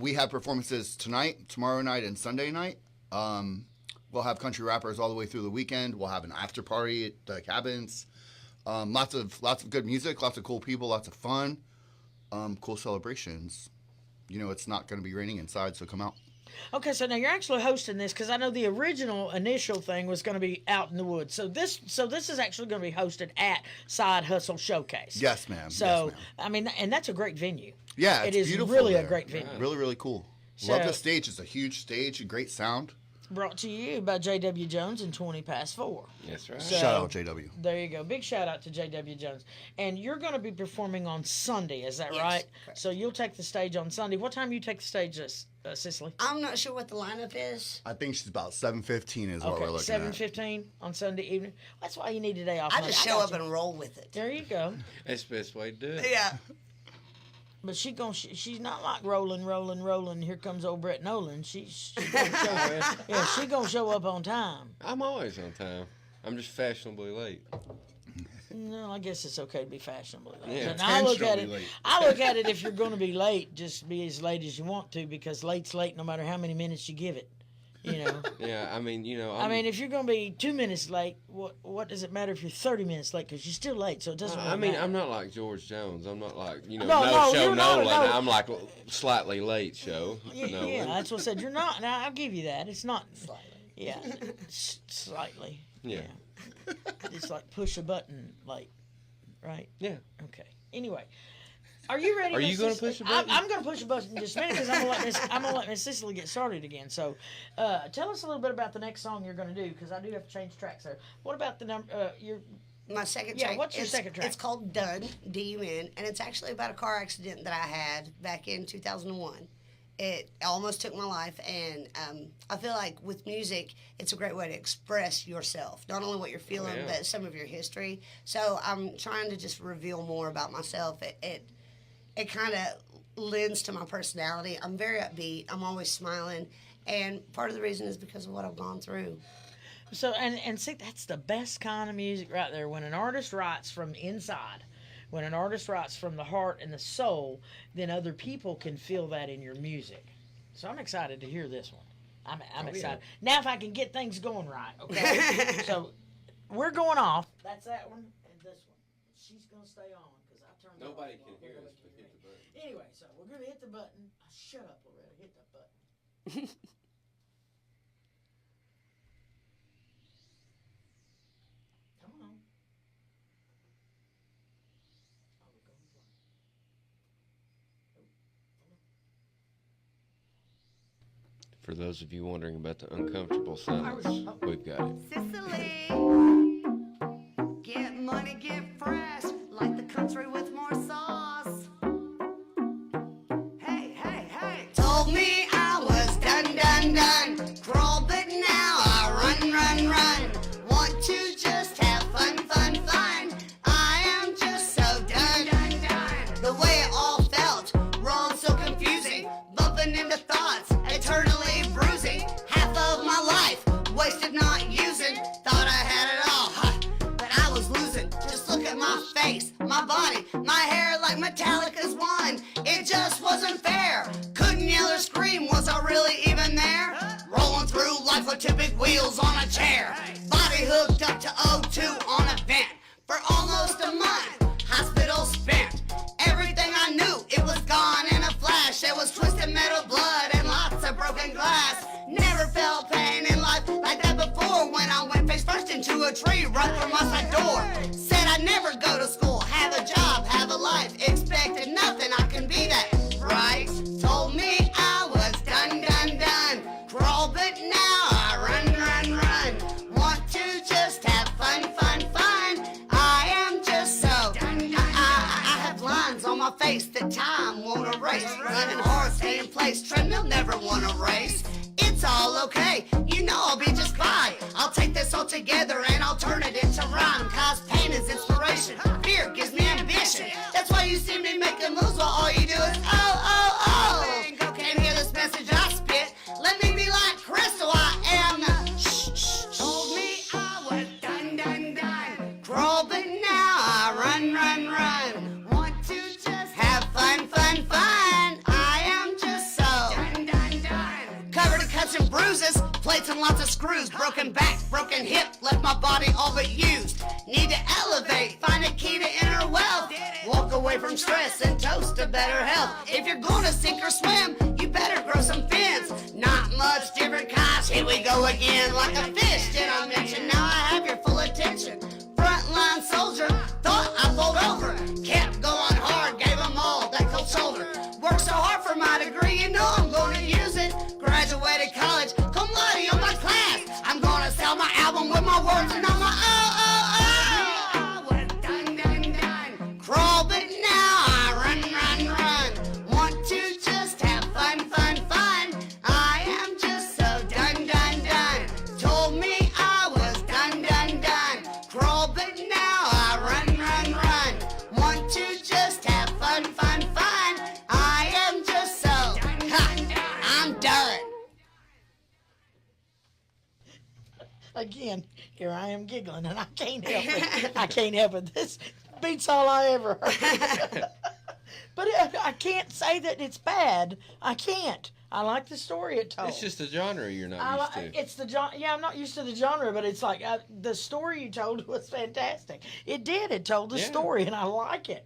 We have performances tonight, tomorrow night, and Sunday night. We'll have country rappers all the way through the weekend. We'll have an after party at the cabins. Lots of good music, lots of cool people, lots of fun, cool celebrations. You know, it's not going to be raining inside, so come out. Okay, so now you're actually hosting this because I know the original initial thing was going to be out in the woods. So this is actually going to be hosted at Side Hustle Showcase. Yes, ma'am. So Yes, ma'am. I mean, and that's a great venue. Yeah, it it's is beautiful really there. a great venue. Yeah, really, really cool. So- Love the stage. It's a huge stage, a great sound. Brought to you by J.W. Jones and 20 past 4. That's right. So, Shout out JW. There you go. Big shout out to J.W. Jones. And you're going to be performing on Sunday, is that right? Correct. So you'll take the stage on Sunday. What time you take the stage, Sis'Ali? I'm not sure what the lineup is. I think she's about 7:15 is what we're looking 7:15 on Sunday evening. That's why you need a day off. I Monday. just show got up you. and roll with it. There you go. That's the best way to do it. Yeah. But she's not like rolling. Here comes old Brett Nolan. She gonna show up on time. I'm always on time. I'm just fashionably late. No, I guess it's okay to be fashionably late. Yeah, And I look at it. intentionally late. I look at it if you're going to be late, just be as late as you want to, because late's late no matter how many minutes you give it. You know. Yeah, I mean, you know. I mean, if you're going to be 2 minutes late, what does it matter if you're 30 minutes late? Because you're still late, so it doesn't. Really I mean, matter. I'm not like George Jones. I'm not like, you know, No, show you're not, Nolan. no. I'm like slightly late show. Yeah, Nolan. that's what I said. You're not. Now I'll give you that. It's not slightly. Yeah, slightly. Yeah. It's like push a button late, right? Yeah. Okay. Anyway, are you ready? Are you going to push a button? I'm going to push a button in just a minute because I'm going to let Miss Sis'Ali get started again. So, tell us a little bit about the next song you're going to do because I do have to change tracks there. What about the number? My second Yeah, track. what's your second track? It's called Done, D-U-N, and it's actually about a car accident that I had back in 2001. It almost took my life, and I feel like with music, it's a great way to express yourself, not only what you're feeling, yeah. but some of your history. So I'm trying to just reveal more about myself. It kind of lends to my personality. I'm very upbeat. I'm always smiling, and part of the reason is because of what I've gone through. So and see, that's the best kind of music right there. When an artist writes from inside, when an artist writes from the heart and the soul, then other people can feel that in your music. So I'm excited to hear this one. I'm excited. Now if I can get things going right, okay? So we're going off. That's that one and this one. She's going to stay on because I turned it Nobody off. can hear us but hit the button. Anyway, so we're going to hit the button. Shut up, Loretta. Hit that button. Come on. For those of you wondering about the uncomfortable silence, we've got it. Sis'Ali, get money, get fresh, like the country with more sauce. Hey, hey, hey. Told me I was done. Crawl, but now I run. Want to just have fun. I am just so done. The way it all felt, wrong, so confusing. Bumping into thoughts, eternally bruising. Half of my life, wasted not using. Thought I had it all, but I was losing. Just look at my face, my body, my hair like Metallica's one. It just wasn't fair. Couldn't yell or scream, was I really even there? Rolling through life with two big wheels on a chair. Body hooked up to O2 on a vent. For almost a month, hospital spent. Everything I knew, it was gone in a flash. There was twisted metal blood and lots of broken glass. Never felt pain in life like that before. When I went face first into a tree right from my side door. Said I'd never go to school, have a job, have a life. Expected nothing, I can be that, right? Told me I was done. Crawl, but now I run. Want to just have fun. I am just so done. together and I'll turn it into rhyme. Cause pain is inspiration, fear gives me ambition. That's why you see me making moves while all you do is oh, oh, oh. Can't hear this message I spit. Let me be like Crystal, I am the shh. Told me I was done, done, done. Crawl, but now I run, run, run. Want to just have fun, fun, fun. I am just so done, done, done. Covered in cuts and bruises, plates and lots of screws. Broken back, broken hip, left my body all but used. Need to elevate, find a key to inner wealth. Walk away from stress and toast to better health. If you're gonna sink or swim, you better grow some fins. Not much different, cause here we go again. Like a fish, did I mention? Now I have your full attention. Frontline soldier, thought I pulled over. Kept going hard, gave them all that cold shoulder. Worked so hard for my degree, you know I'm gonna use it. Graduated college, cum laude on my class. I'm gonna sell my album with my words and on my oh, oh, oh. I was done, done, done. Crawl, but now I run, run, run. Want to just have fun, fun, fun. I am just so done, done, done. Told me I was done, done, done. Crawl, but now I run, run, run. Want to just have fun, fun, fun. I am just so I'm done. Again, here I am giggling, and I can't help it. I can't help it. This beats all I ever heard. But I can't say that it's bad. I can't. I like the story it told. It's just a genre you're not used to. It's the genre. Yeah, I'm not used to the genre, but it's like the story you told was fantastic. It did. It told the story, and I like it.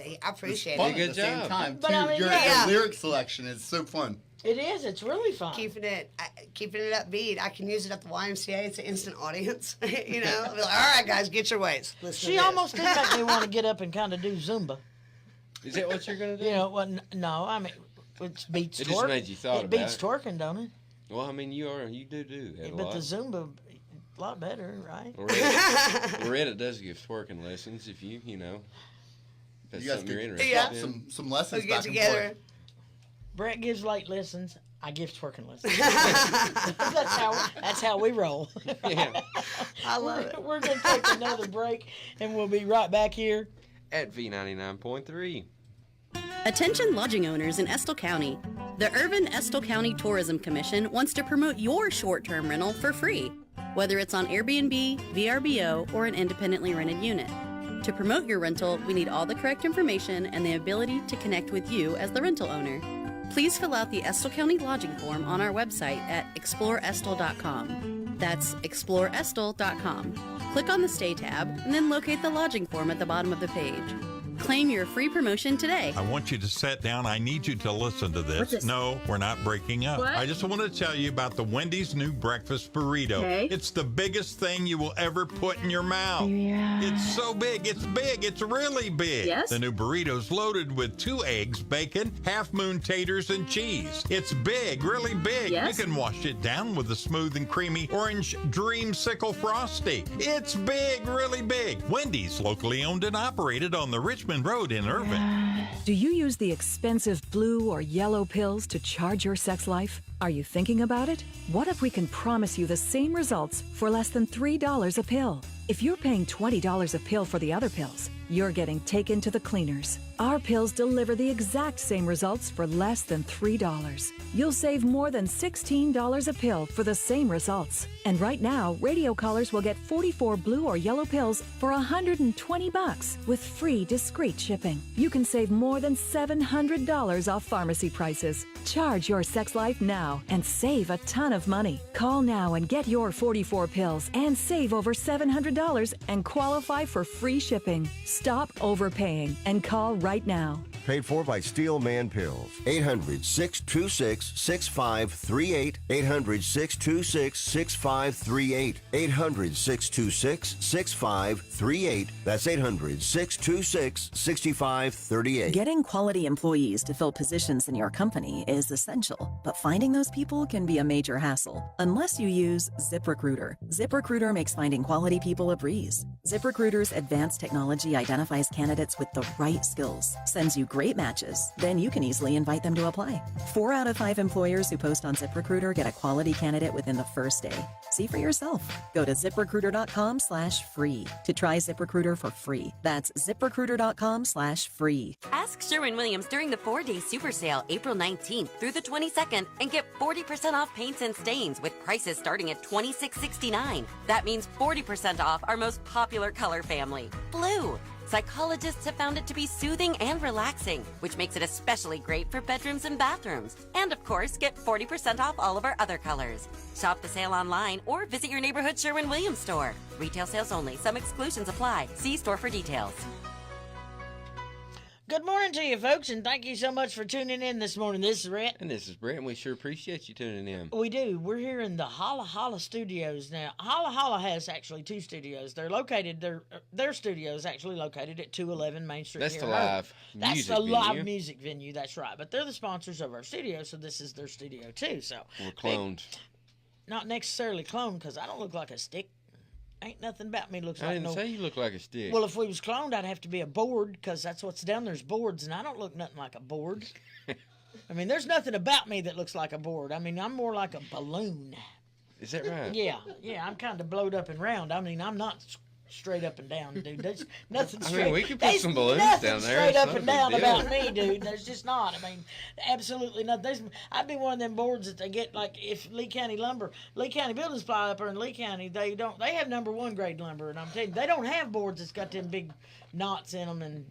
I appreciate It's fun it. at the same time, But too. I mean, Your lyric selection is so fun. It is. It's really fun. Keeping it upbeat. I can use it at the YMCA. It's an instant audience. You know, I'll be like, all right, guys, get your ways. Listen She to almost this. did make me want to get up and kind of do Zumba. Is that what you're gonna do? You know, well, no, I mean, it beats It twerk. just made you thought It about beats it. twerking, don't it? Well, I mean, you do that a But lot. the Zumba, a lot better, right? Loretta does give twerking lessons if you know. That's You guys something you're could interested swap in. some lessons We get back and together. forth. Brett gives late lessons. I give twerking lessons. that's how we roll. Yeah. I love it. We're going to take another break, and we'll be right back here At V99.3. Attention lodging owners in Estill County. The Irvine-Estill County Tourism Commission wants to promote your short-term rental for free, whether it's on Airbnb, VRBO, or an independently rented unit. To promote your rental, we need all the correct information and the ability to connect with you as the rental owner. Please fill out the Estill County lodging form on our website at exploreestill.com. That's exploreestill.com. Click on the Stay tab and then locate the lodging form at the bottom of the page. Claim your free promotion today. I want you to sit down. I need you to listen to this. What's this? No, we're not breaking up. What? I just want to tell you about the Wendy's new breakfast burrito. Okay. It's the biggest thing you will ever put in your mouth. Yeah. It's so big. It's big. It's really big. Yes? The new burrito's loaded with 2 eggs, bacon, half-moon taters, and cheese. It's big, really big. Yes? You can wash it down with a smooth and creamy orange Dreamsicle Frosty. It's big, really big. Wendy's, locally owned and operated on the Richmond Road in Irvine. Do you use the expensive blue or yellow pills to charge your sex life? Are you thinking about it? What if we can promise you the same results for less than $3 a pill? If you're paying $20 a pill for the other pills, you're getting taken to the cleaners. Our pills deliver the exact same results for less than $3. You'll save more than $16 a pill for the same results. And right now, radio callers will get 44 blue or yellow pills for $120 with free discreet shipping. You can save more than $700 off pharmacy prices. Charge your sex life now and save a ton of money. Call now and get your 44 pills and save over $700 and qualify for free shipping. Stop overpaying and call right now. Paid for by Steel Man Pills. 800-626-6538. 800-626-6538. 800-626-6538. That's 800-626-6538. Getting quality employees to fill positions in your company is essential, but finding those people can be a major hassle unless you use ZipRecruiter. ZipRecruiter makes finding quality people a breeze. ZipRecruiter's advanced technology identifies candidates with the right skills, sends you Great matches. Then you can easily invite them to apply. 4 out of 5 employers who post on ZipRecruiter get a quality candidate within the first day. See for yourself. Go to ZipRecruiter.com/free to try ZipRecruiter for free. That's ZipRecruiter.com/free. Ask Sherwin-Williams during the 4-day super sale, April 19th through the 22nd, and get 40% off paints and stains with prices starting at $26.69. That means 40% off our most popular color family, blue. Psychologists have found it to be soothing and relaxing, which makes it especially great for bedrooms and bathrooms. And of course, get 40% off all of our other colors. Shop the sale online or visit your neighborhood Sherwin-Williams store. Retail sales only. Some exclusions apply. See store for details. Good morning to you, folks, and thank you so much for tuning in this morning. This is Rhett. And this is Brett, and we sure appreciate you tuning in. We do. We're here in the Holla Holler Studios now. Holla Holler has actually 2 studios. They're located, their studio is actually located at 211 Main Street. That's here the in live Irvine. music That's the live venue. music venue, that's right. But they're the sponsors of our studio, so this is their studio too. So We're cloned. not necessarily cloned, because I don't look like a stick. Ain't nothing about me looks I like didn't say you look like a stick. Well, if we was cloned, I'd have to be a board, because that's what's down there's boards, and I don't look nothing like a board. I mean, there's nothing about me that looks like a board. I mean, I'm more like a balloon. Is that right? Yeah, I'm kind of blowed up and round. I mean, I'm not straight up and down, dude. There's nothing I straight. mean, we could put there's some balloons nothing down there. straight It's up not a and big down deal. about me, dude. There's just not. I mean, absolutely nothing. I'd be one of them boards that they get, like, if Lee County Building Supply up there in Lee County, they have number 1 grade lumber, and I'm telling you, they don't have boards that's got them big knots in them and.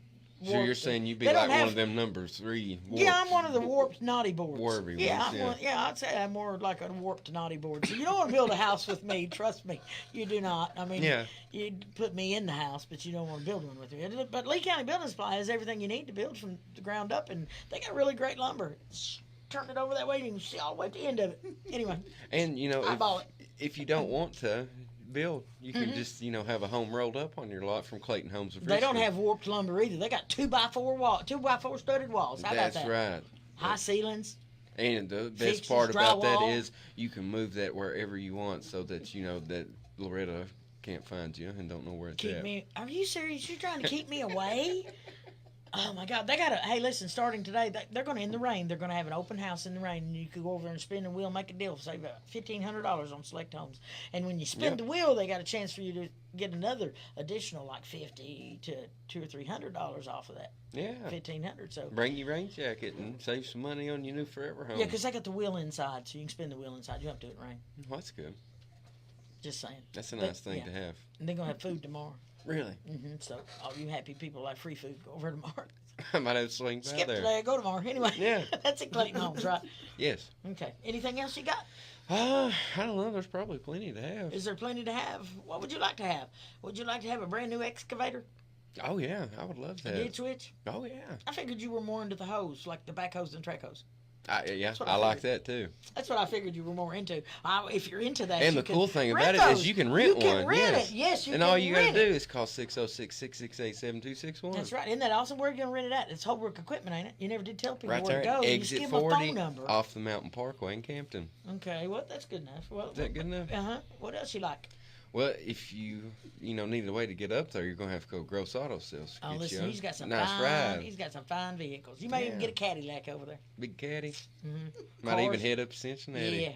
So you're saying you'd be They like don't one of them number 3 warped. Yeah, I'm one of the warped naughty boards. Warpy yeah, ones, I'd say I'm more like a warped naughty board. So you don't want to build a house with me, trust me. You do not. I mean, Yeah. you'd put me in the house, but you don't want to build one with me. But Lee County Building Supply has everything you need to build from the ground up, and they got really great lumber. Turn it over that way, and you can see all the way to the end of it. Anyway. And, eyeball it. if you don't want to build, you can Mhm. just, have a home rolled up on your lot from Clayton Homes of They don't Richmond. have warped lumber either. They got 2x4 studded walls. How That's about that? right. High ceilings. And the best Fixtures, part about that drywall. is you can move that wherever you want, so that that Loretta can't find you and don't know where it's Keep at. me. Are you serious? You're trying to keep me away? Oh my God! They got to. Hey, listen. Starting today, they're going to in the rain. They're going to have an open house in the rain, and you could go over and spin the wheel, make a deal, save $1,500 on select homes. And when you spin Yep. the wheel, they got a chance for you to get another additional like $50 to $200 or $300 off of that. Yeah. $1,500. So Bring your rain jacket and save some money on your new forever home. yeah, because they got the wheel inside, so you can spin the wheel inside. You don't have to do it in rain. Well, that's good. Just saying. That's a nice thing to have. And they're gonna have food tomorrow. Really? So all you happy people like free food, go over tomorrow. I might have to swing by Skip there. today, go tomorrow. Anyway. Yeah. That's at Clayton Homes, right? Yes. Okay. Anything else you got? I don't know. There's probably plenty to have. Is there plenty to have? What would you like to have? Would you like to have a brand new excavator? Oh, yeah. I would love A that. ditch witch? Oh, yeah. I figured you were more into the hose, like the back hose and track hose. Yeah, That's what I I like that too. That's what I figured you were more into. If you're into that, And you the can cool thing rent about it is those. you can rent You can one. rent yes. it. Yes, you and can all you got to rent do it. is call 606-668-7261. That's right. Isn't that awesome? Where are you going to rent it at? It's Holbrook Equipment, ain't it? You never did tell people Right where there to go. at You just exit give them a 40 phone number. off the Mountain Parkway in Campton. Okay, well, that's good enough. Well, Is that good enough? Uh-huh. What else you like? Well, if you need a way to get up there, you're gonna have to go to Gross Auto Sales. to Oh, get listen, you a he's got some nice fine. ride. He's got some fine vehicles. You may even Yeah. get a Cadillac over there. Big caddy. Mm-hmm. Might even head up to Cincinnati. Yeah.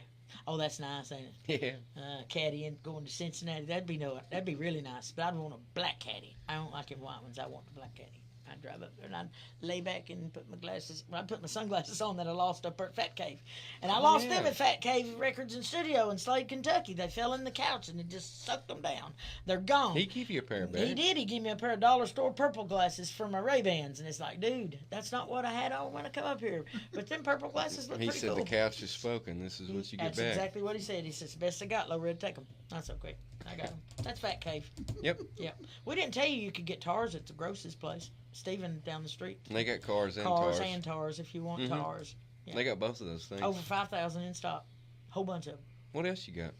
Oh, that's nice, ain't it? Yeah. Caddy and going to Cincinnati. That'd be really nice. But I'd want a black caddy. I don't like them white ones. I want the black caddy. I'd drive up there and I'd lay back and put my glasses. Well, I'd put my sunglasses on that I lost up at Fat Cave, and I lost them at Fat Cave Records and Studio in Slade, Kentucky. They fell in the couch and it just sucked them down. They're gone. He give you a pair of He did. He gave me a pair of dollar store purple glasses for my Ray-Bans, and it's like, dude, that's not what I had on when I come up here. But them purple glasses look He pretty said cool. the couch is spoken. This is what you get That's back. exactly what he said. He says, best I got, low red, take them. Not so quick. I got them. That's Fat Cave. Yep. Yep. We didn't tell you could get tars at the gross's place. Steven down the street. They got cars and Cars tars. and tars if you want Mhm. tars. Yeah. They got both of those things. Over 5,000 in stock. Whole bunch of them. What else you got?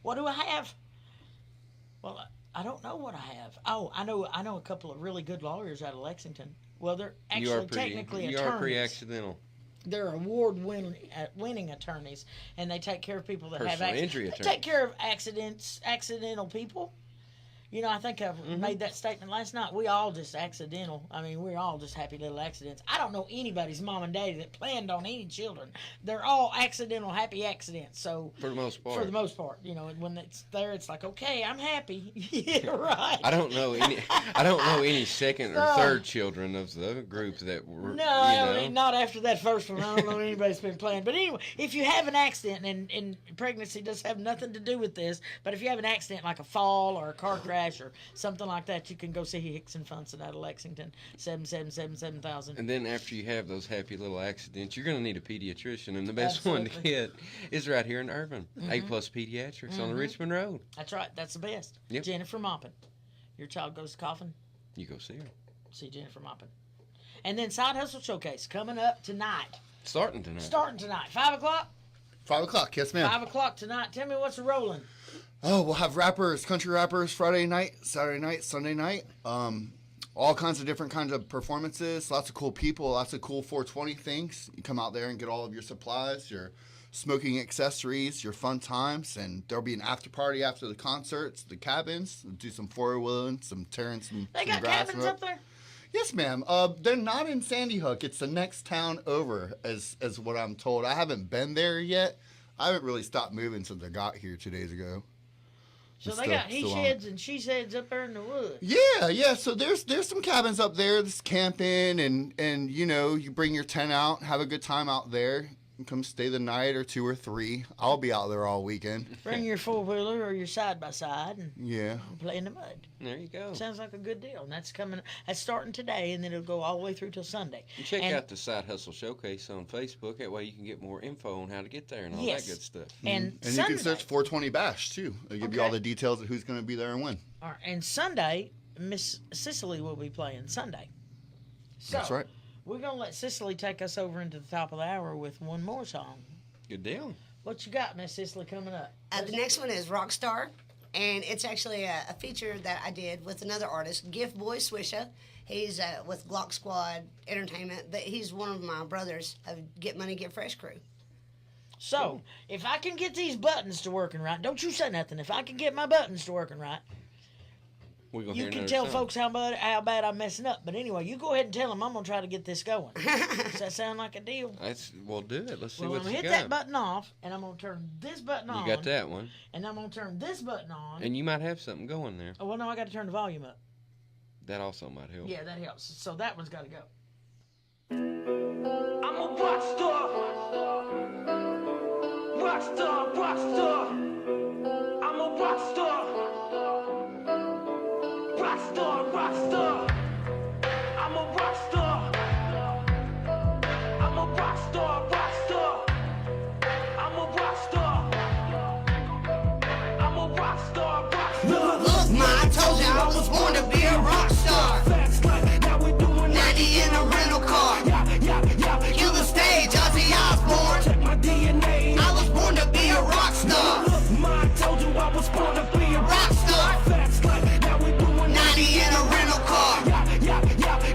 What do I have? Well, I don't know what I have. Oh, I know a couple of really good lawyers out of Lexington. Well, they're actually technically you attorneys. are pretty accidental. They're award-winning attorneys, and they take care of people that have Personal injury They attorneys. take care of accidental people. You know, I think I made that statement last night. We all just accidental. I mean, we're all just happy little accidents. I don't know anybody's mom and daddy that planned on any children. They're all accidental, happy accidents. So for the most part. For the most part, you know, when it's there, it's like, okay, I'm happy. Yeah, right. I don't know any second or third children of the group that were. No, I mean, not after that first one. I don't know anybody's been planned. But anyway, if you have an accident, and pregnancy does have nothing to do with this, but if you have an accident like a fall or a car crash or something like that, you can go see Hicks and Funson out of Lexington, 777-7000. And then after you have those happy little accidents, you're going to need a pediatrician, and the best one to get is right here in Irvine. A+ Pediatrics on the Richmond Road. That's right. That's the best. Yep. Jennifer Moppin. Your child goes coughing, you go see her. See Jennifer Moppin. And then Side Hustle Showcase coming up tonight. Starting tonight. 5 o'clock? 5 o'clock, yes, ma'am. 5 o'clock tonight. Tell me what's rolling. Oh, we'll have rappers, country rappers, Friday night, Saturday night, Sunday night. All kinds of different kinds of performances, lots of cool people, lots of cool 420 things. You come out there and get all of your supplies, your smoking accessories, your fun times, and there'll be an after party after the concerts, the cabins. We'll do some four-wheeling, some tearing some They got grass cabins up there? Yes, ma'am. They're not in Sandy Hook. It's the next town over, as what I'm told. I haven't been there yet. I haven't really stopped moving since I got here 2 days ago. So they got he sheds and she sheds up there in the woods. Yeah. So there's some cabins up there. There's camping and you know, you bring your tent out, have a good time out there. You come stay the night or 2 or 3. I'll be out there all weekend. Bring your 4-wheeler or your side-by-side and play in the mud. There you go. Sounds like a good deal. And that's starting today, and then it'll go all the way through till Sunday. And check out the Side Hustle Showcase on Facebook. That way you can get more info on how to get there and all that good stuff. And you can search 420 Bash, too. It'll give you all the details of who's going to be there and when. All right. And Sunday, Miss Sis'Ali will be playing Sunday. So, that's right. We're going to let Sis'Ali take us over into the top of the hour with one more song. Good deal. What you got, Miss Sis'Ali, coming up? The next one is Rockstar, and it's actually a feature that I did with another artist, Gift Boy Swisha. He's with Glock Squad Entertainment, but he's one of my brothers of Get Money, Get Fresh crew. So, if I can get these buttons to working right, don't you say nothing. If I can get my buttons to working right, you can tell folks how bad I'm messing up. But anyway, you go ahead and tell them I'm going to try to get this going. Does that sound like a deal? We'll do it. Let's see what you got. I'm going to hit that button off, and I'm going to turn this button on. You got that one. And I'm going to turn this button on. And you might have something going there. Oh, well, no, I got to turn the volume up. That also might help. Yeah, that helps. So that one's got to go. I'm a rock star. Rock star, rock star. I'm a rock star. Rock star, rock star. I'm a rock star. I'm a rock star, rock star. I'm a rock star. I'm a rock star, rock star. Look, ma, I told you I was born to be a rock star. 90 in a rental car. Kill the stage, Ozzy Osbourne. Check my DNA. I was born to be a rock star. Look, ma, I told you I was born to be a rock star. Facts like now we doing 90 in a rental car.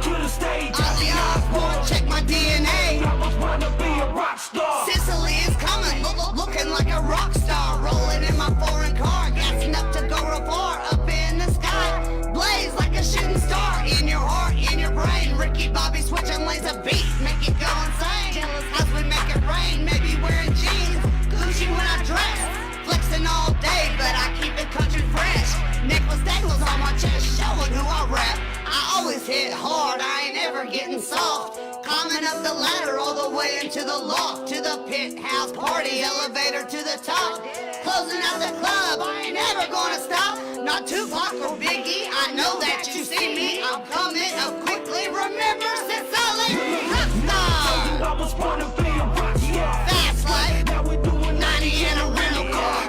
Kill the stage, Ozzy Osbourne. Check my DNA. I was born to be a rock star. Sis'Ali is coming, looking like a rock star. Rolling in my foreign car, gassing up to go real far. Up in the sky, blaze like a shooting star. In your heart, in your brain. Ricky Bobby switching lanes of beats, make it go insane. Jealous as we make it rain, maybe wearing jeans. Gucci when I dress, flexing all day, but I keep it country fresh. Necklace dangles on my chest, showing who I rap. I always hit hard, I ain't ever getting soft. Climbing up the ladder all the way into the loft. To the pit house party, elevator to the top. Closing out the club, I ain't ever gonna stop. Not Tupac or Biggie, I know that you see me. I'm coming up quickly, remember Sis'Ali, rockstar. I was born to be a rock star. Fast life, now we doing 90 in a rental car.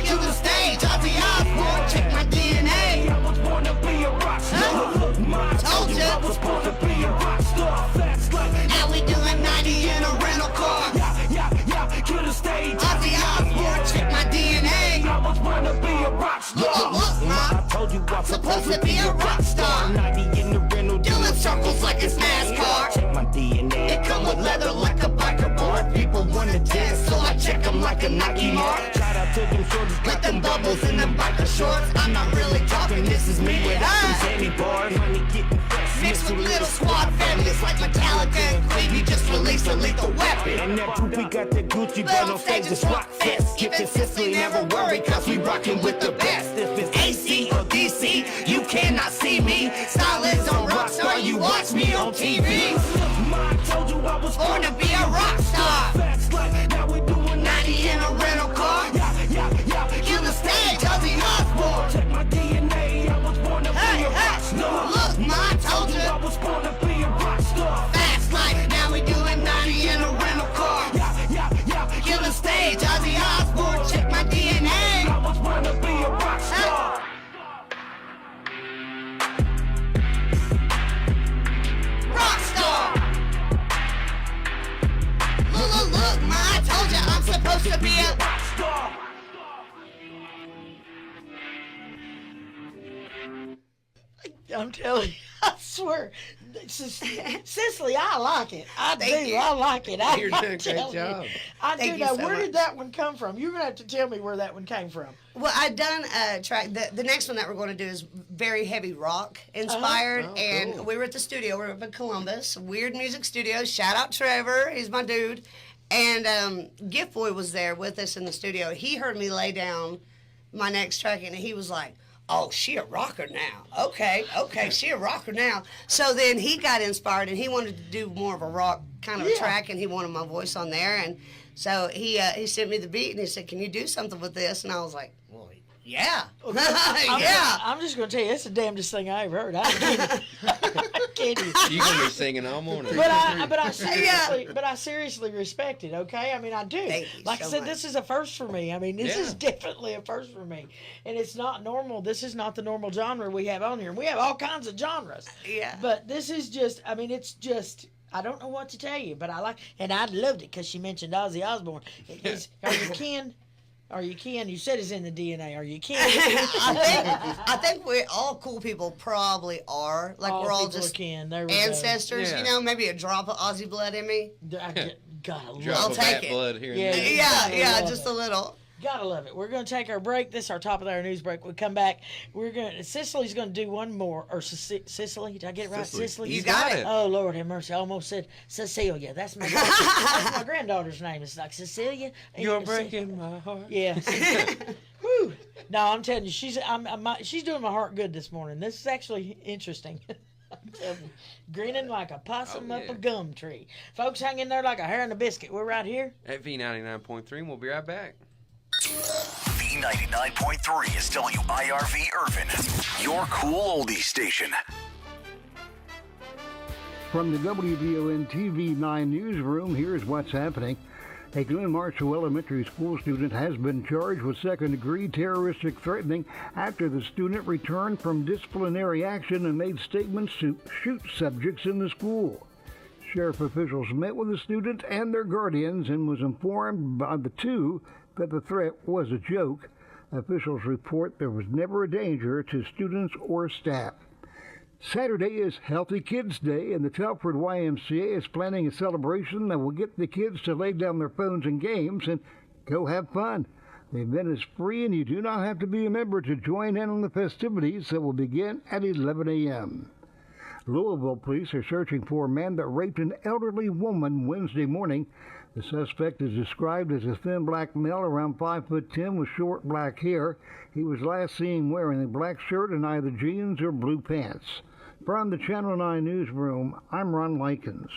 Kill the stage, Ozzy Osbourne, check my DNA. I was born to be a rock star. Look, ma, I told you I was born to be a rock star. Facts like now we doing 90 in a rental car. Kill the stage, Ozzy Osbourne, check my DNA. I was born to be a rock star. Look, ma, I told you I was supposed to be a rock star. 90 in the rental, doing circles like it's NASCAR. Check my DNA. It come with leather like a biker board. People want to dance, so I check them like a Nike mark. Shout out to them shorties, Let them bubble bubbles in them biker shorts. I'm not really talking, this is me without some Sammy bars. Mixed with little squad families like Metallica and Queen. You just released a lethal weapon. And that poopy got the Gucci, but no fake this rock fest. Even Sis'Ali never worry, cause we rockin' with the best. If it's AC or DC, you cannot see me. Style is on Rockstar, you watch me on TV. I told you I was born to be a rock star. Fast like now we doing 90 in a rental car. Kill the stage, Ozzy Osbourne. Check my DNA, I was born to be a rock star. Look, ma, I told you I was born to be a rock star. Fast life, now we doing 90 in a rental car. Kill the stage, Ozzy Osbourne. Check my DNA. I was born to be a rock star. Rockstar. Look, ma, I told you I'm supposed to be a rock star. I'm telling you, I swear, Sis'Ali, I like it. I Thank do. you. I like it. You're doing a great job. I Thank do. you Now, so where did much. that one come from? You're gonna have to tell me where that one came from. Well, I've done a track. The next one that we're going to do is very heavy rock inspired. Oh, and cool. we were at the studio. We were up in Columbus, Weird Music Studios. Shout out Trevor. He's my dude. And Gift Boy was there with us in the studio. He heard me lay down my next track, and he was like, oh, she a rocker now. Okay, she a rocker now. So then he got inspired, and he wanted to do more of a rock kind of a track, and he wanted my voice on there. And so he sent me the beat, and he said, can you do something with this? And I was like, well, yeah. Yeah. I'm just gonna tell you, it's the damnedest thing I ever heard. I can't even. You're gonna be singing all morning. But I seriously respect it. Okay, I mean I do. Thank you like so I said, much. this is a first for me. I mean, this Yeah. is definitely a first for me, and it's not normal. This is not the normal genre we have on here. And we have all kinds of genres. Yeah. But this is just. I mean, it's just. I don't know what to tell you, but I like, and I loved it because she mentioned Ozzy Osbourne. Are you Ken? Are you Ken? You said it's in the DNA. Are you Ken? I think we all cool people probably are. Like All we're all people just are Ken. There we go. ancestors, Yeah. you know, maybe a drop of Aussie blood in me. Gotta love Drop I'll of take bat it. blood here and Yeah, there. Yeah, love just it. a little. Gotta love it. We're gonna take our break. This is our top of the hour news break. We'll come back. Sis'Ali's gonna do one more. Or Sis'Ali? Did I get it right? Sis'Ali. You got it. Oh Lord have mercy! I almost said Cecilia. That's my that's my granddaughter's name. It's like Cecilia. You're breaking my heart. Yeah. Whew. No, I'm telling you, she's doing my heart good this morning. This is actually interesting. I'm telling you, grinning like a possum up a gum tree. Folks, hang in there like a hair in a biscuit. We're right here At V99.3, and we'll be right back. V99.3 is WIRV Irvine, your cool oldies station. From the WDON TV 9 newsroom, here's what's happening. A Glen Marshall Elementary School student has been charged with second-degree terroristic threatening after the student returned from disciplinary action and made statements to shoot subjects in the school. Sheriff officials met with the student and their guardians and was informed by the two that the threat was a joke. Officials report there was never a danger to students or staff. Saturday is Healthy Kids Day, and the Telford YMCA is planning a celebration that will get the kids to lay down their phones and games and go have fun. The event is free, and you do not have to be a member to join in on the festivities that will begin at 11 a.m. Louisville police are searching for a man that raped an elderly woman Wednesday morning. The suspect is described as a thin black male around 5'10" with short black hair. He was last seen wearing a black shirt and either jeans or blue pants. From the Channel 9 newsroom, I'm Ron Likens.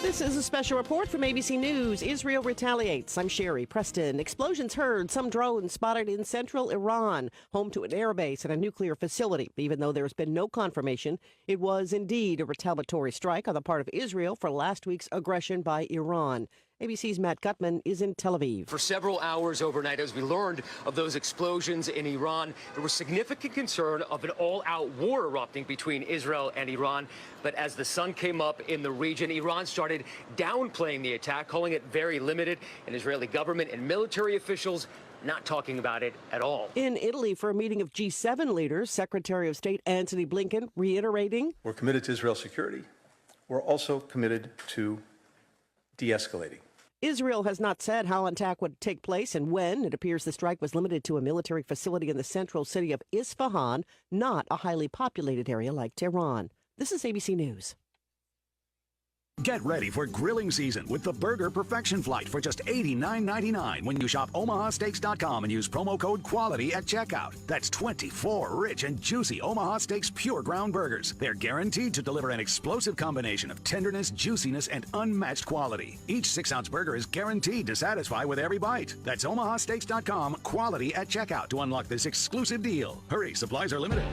This is a special report from ABC News. Israel retaliates. I'm Sherry Preston. Explosions heard. Some drones spotted in central Iran, home to an airbase and a nuclear facility. Even though there's been no confirmation, it was indeed a retaliatory strike on the part of Israel for last week's aggression by Iran. ABC's Matt Gutman is in Tel Aviv. For several hours overnight, as we learned of those explosions in Iran, there was significant concern of an all-out war erupting between Israel and Iran. But as the sun came up in the region, Iran started downplaying the attack, calling it very limited, and Israeli government and military officials not talking about it at all. In Italy, for a meeting of G7 leaders, Secretary of State Antony Blinken reiterating, we're committed to Israel's security. We're also committed to de-escalating. Israel has not said how an attack would take place and when. It appears the strike was limited to a military facility in the central city of Isfahan, not a highly populated area like Tehran. This is ABC News. Get ready for grilling season with the Burger Perfection Flight for just $89.99 when you shop omahasteaks.com and use promo code QUALITY at checkout. That's 24 rich and juicy Omaha Steaks pure ground burgers. They're guaranteed to deliver an explosive combination of tenderness, juiciness, and unmatched quality. Each 6-ounce burger is guaranteed to satisfy with every bite. That's omahasteaks.com, QUALITY at checkout to unlock this exclusive deal. Hurry, supplies are limited.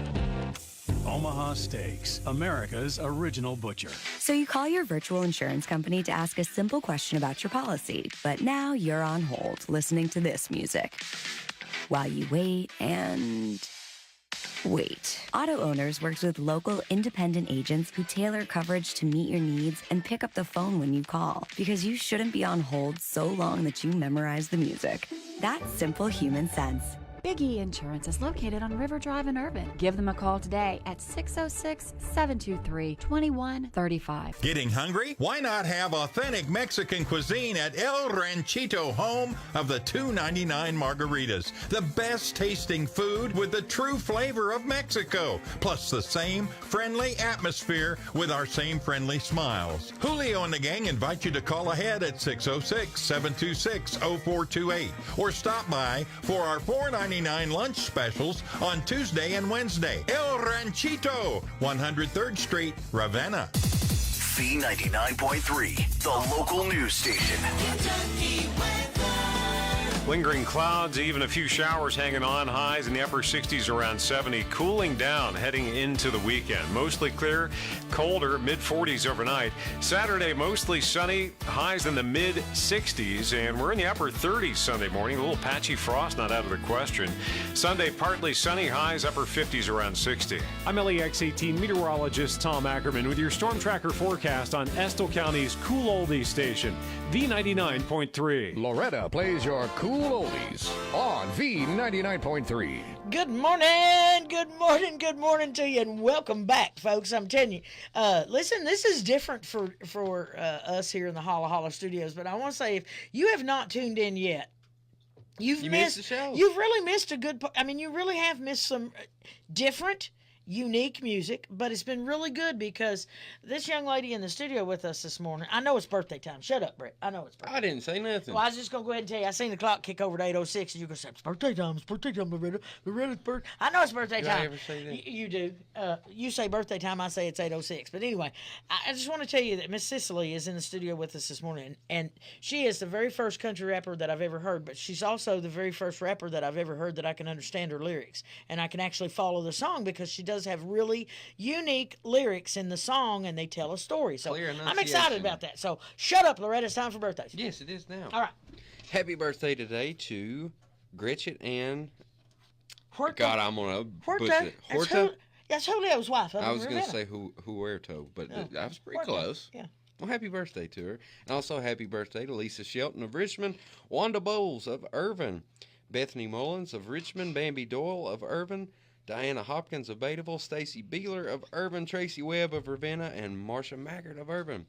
Omaha Steaks, America's original butcher. So you call your virtual insurance company to ask a simple question about your policy, but now you're on hold listening to this music while you wait and wait. Auto Owners works with local independent agents who tailor coverage to meet your needs and pick up the phone when you call, because you shouldn't be on hold so long that you memorize the music. That's simple human sense. Big E Insurance is located on River Drive in Irvine. Give them a call today at 606-723-2135. Getting hungry? Why not have authentic Mexican cuisine at El Ranchito, home of the $2.99 margaritas? The best tasting food with the true flavor of Mexico, plus the same friendly atmosphere with our same friendly smiles. Julio and the gang invite you to call ahead at 606-726-0428 or stop by for our $4.99 lunch specials on Tuesday and Wednesday. El Ranchito, 103rd Street, Ravenna. V99.3, the local news station. Lingering clouds, even a few showers hanging on. Highs in the upper 60s, around 70. Cooling down heading into the weekend. Mostly clear, colder, mid-40s overnight. Saturday, mostly sunny. Highs in the mid-60s. And we're in the upper 30s Sunday morning. A little patchy frost, not out of the question. Sunday, partly sunny. Highs upper 50s, around 60. I'm LEX 18 meteorologist Tom Ackerman with your Storm Tracker forecast on Estill County's Cool Oldies station, V99.3. Loretta plays your Cool Oldies on V99.3. Good morning, good morning to you, and welcome back, folks. I'm telling you, listen, this is different for us here in the Holla Holler Studios, but I want to say, if you have not tuned in yet, you missed the show. You've really missed a good. I mean, you really have missed some different, unique music, but it's been really good because this young lady in the studio with us this morning, I know it's birthday time. Shut up, Brett. I know it's birthday. I didn't say nothing. Well, I was just going to go ahead and tell you, I seen the clock kick over to 8:06, and you're going to say, it's birthday time, Loretta. Loretta's birthday. I know it's birthday time. Did I ever say that? You do. You say birthday time, I say it's 8:06. But anyway, I just want to tell you that Miss Sis'Ali is in the studio with us this morning, and she is the very first country rapper that I've ever heard, but she's also the very first rapper that I've ever heard that I can understand her lyrics, and I can actually follow the song because she does have really unique lyrics in the song, and they tell a story. So I'm excited about that. So shut up, Loretta. It's time for birthdays. Yes, it is now. All right. Happy birthday today to Gretchen and Huerta. God, I'm gonna Huerta. it. Huerta. That's Julio's wife. I was gonna say Huerto, but I was pretty close. Yeah. Well, happy birthday to her. And also happy birthday to Lisa Shelton of Richmond, Wanda Bowles of Irvine, Bethany Mullins of Richmond, Bambi Doyle of Irvine, Diana Hopkins of Badeville, Stacy Beeler of Irvine, Tracy Webb of Ravenna, and Marsha Maggart of Irvine.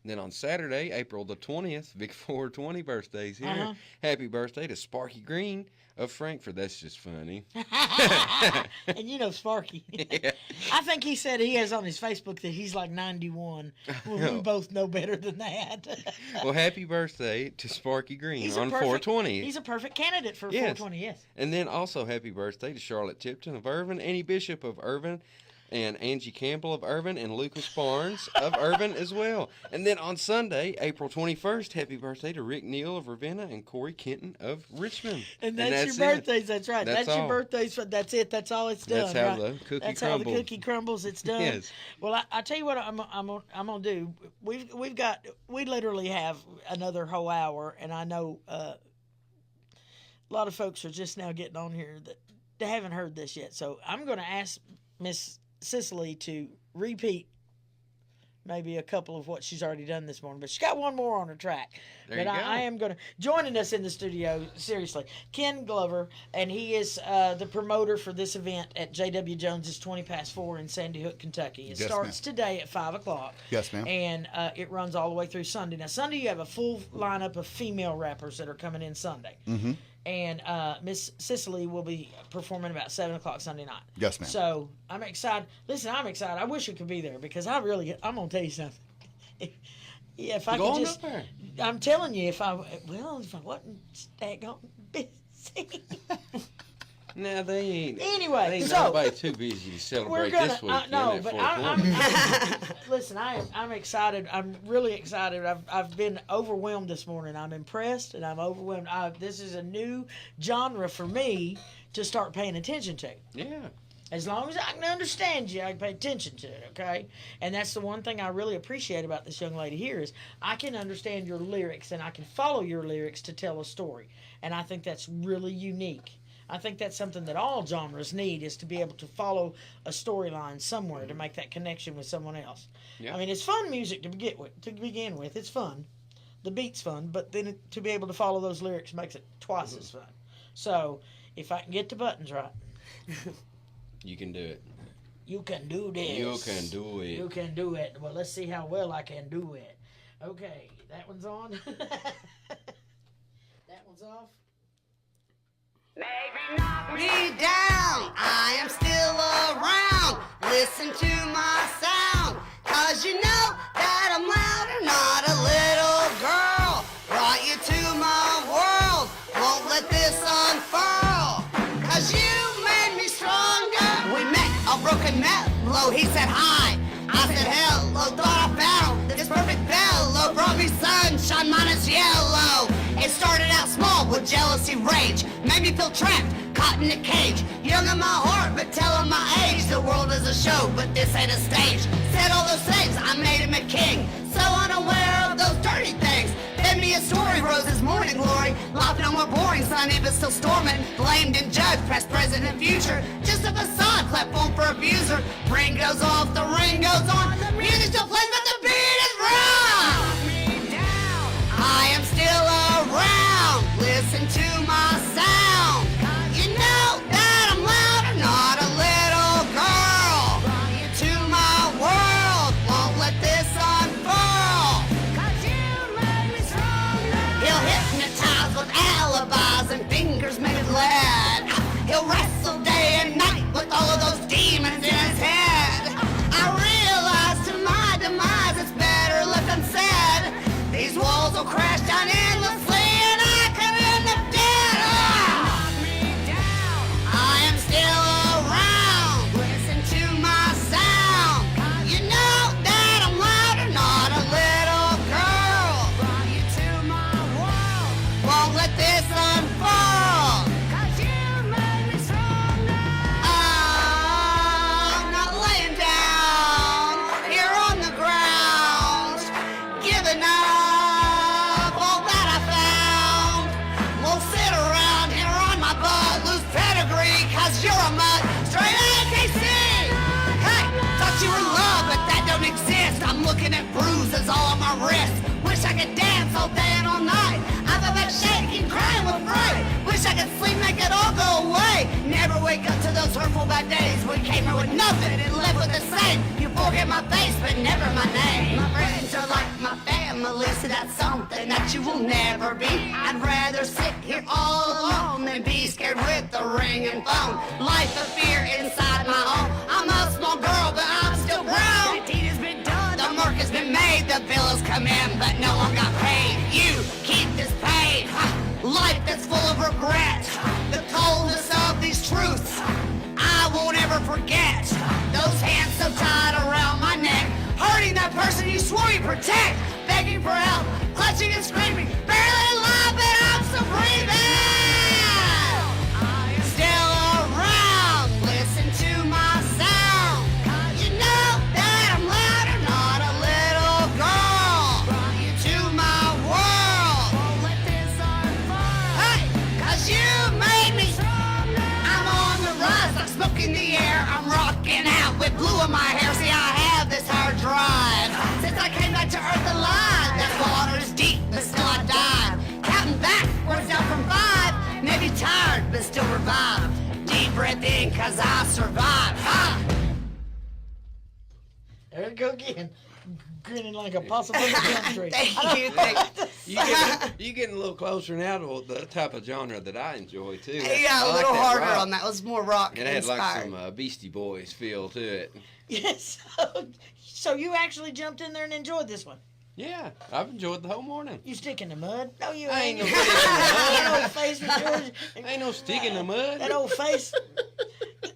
And then on Saturday, April the 20th, Vic 420 birthdays here. Uh-huh. Happy birthday to Sparky Green of Frankfort. That's just funny. And you know Sparky. Yeah. I think he said he has on his Facebook that he's like 91. Well, we both know better than that. Well, happy birthday to Sparky Green on 420. He's a perfect candidate for Yes. 420, yes. And then also happy birthday to Charlotte Tipton of Irvine, Annie Bishop of Irvine, and Angie Campbell of Irvine, and Lucas Barnes of Irvine as well. And then on Sunday, April 21st, happy birthday to Rick Neal of Ravenna and Corey Kenton of Richmond. And that's your birthdays. That's right. That's your all. birthdays. That's it. That's all it's done. That's how right? the cookie That's crumbles. how the cookie crumbles. It's done. Yes. Well, I tell you what I'm gonna do. We literally have another whole hour, and I know a lot of folks are just now getting on here that they haven't heard this yet. So I'm gonna ask Miss Sis'Ali to repeat maybe a couple of what she's already done this morning. But she's got one more on her track. There but you go. I am going to joining us in the studio. Seriously, Ken Glover, and he is the promoter for this event at J.W. Jones's 4 in Sandy Hook, Kentucky. It Yes, starts today at 5:00. Yes, ma'am. And it runs all the way through Sunday. Now Sunday you have a full lineup of female rappers that are coming in Sunday. Mm-hmm. And Miss Sis'Ali will be performing about 7:00 Sunday night. Yes, ma'am. So I'm excited. Listen, I'm excited. I wish I could be there because I'm gonna tell you something. If I Go could on just, up there. I'm telling you, if I wasn't daggone busy. Now they ain't. Anyway, ain't so nobody too busy to celebrate we're gonna. this weekend. No, at but 420. listen. I'm excited. I'm really excited. I've been overwhelmed this morning. I'm impressed and I'm overwhelmed. This is a new genre for me to start paying attention to. Yeah. As long as I can understand you, I can pay attention to it, okay? And that's the one thing I really appreciate about this young lady here is I can understand your lyrics and I can follow your lyrics to tell a story. And I think that's really unique. I think that's something that all genres need is to be able to follow a storyline somewhere to make that connection with someone else. Yeah. I mean, it's fun music to begin with. It's fun. The beat's fun, but then to be able to follow those lyrics makes it twice as fun. So if I can get the buttons right. You can do it. You can do this. You can do it. You can do it. Well, let's see how well I can do it. Okay, that one's on. That one's off. Maybe knock me down, I am still around. Listen to my sound, cause you know that I'm louder, not a little girl. Brought you to my world, won't let this unfurl. Cause you made me stronger. We met a broken mellow, he said hi. I said hello, thought I found this perfect bellow. Brought me sunshine minus yellow. It started out small with jealousy, rage. Made me feel trapped, caught in a cage. Young in my heart, but telling my age. The world is a show, but this ain't a stage. Said all those things, I made him a king. So unaware of those dirty things. Fed me a story, roses, morning glory. Life no more boring, sunny but still storming. Blamed and judged, past, present, and future. Just a facade, platform for abuser. Ring goes off, the ring goes on. The music still plays, but the beat is wrong. I am still around. Listen to my sound. You know that I'm louder, not a little girl. Brought you to my world, won't let this unfurl. Cause you made me stronger. He'll hypnotize with alibis and fingers made of lead. He'll wrestle day and night with all of those demons in his head. I realize to my demise it's better left unsaid. These walls will crash down endlessly and I could end up dead. I am still around. Listen to my sound. You know that I'm louder, not a little girl. Brought you to my world. Won't let this unfold. Cause you made me stronger. I'm not laying down here on the ground, giving up. You're a mud, straight AKC. Hey, thought you were love, but that don't exist. I'm looking at bruises all on my wrists. Wish I could dance all day and all night. I've been shaking, crying with fright. Wish I could sleep, make it all go away. Never wake up to those hurtful bad days. We came here with nothing and lived with the same. You forget my face, but never my name. My friends are like my family, so that's something that you will never be. I'd rather sit here all alone than be scared with the ringing phone. Life of fear inside my home. I'm a small girl, but I'm still grown. The deed has been done, the mark has been made. The bill has come in, but no one got paid. You keep this paid. Life that's full of regret. The coldness of these truths I won't ever forget. Those hands so tied around my neck, hurting that person you swore you'd protect. Begging for help, clutching and screaming, barely alive, but I'm still breathing. I am still around. Listen to my sound. You know that I'm louder, not a little girl. Brought you to my world. Won't let this unfurl. Hey, cause you made me stronger. I'm on the rise like smoke in the air. I'm rocking out with blue in my hair. See, I have this hard drive. I came back to earth alive. That water's deep, but still I dive. Counting backwards down from 5. Maybe tired, but still revive. Deep breath in, cause I survive. There you go again. Grinning like a possum in the country. Thank you. You getting a little closer now to the type of genre that I enjoy too. Yeah, a little harder on that. It was more rock It had inspired. like some Beastie Boys feel to it. Yes. So you actually jumped in there and enjoyed this one? Yeah, I've enjoyed the whole morning. You stick in the mud? No, you I ain't. ain't no stick in the mud. That old face of yours. Ain't no stick in the mud. That old face.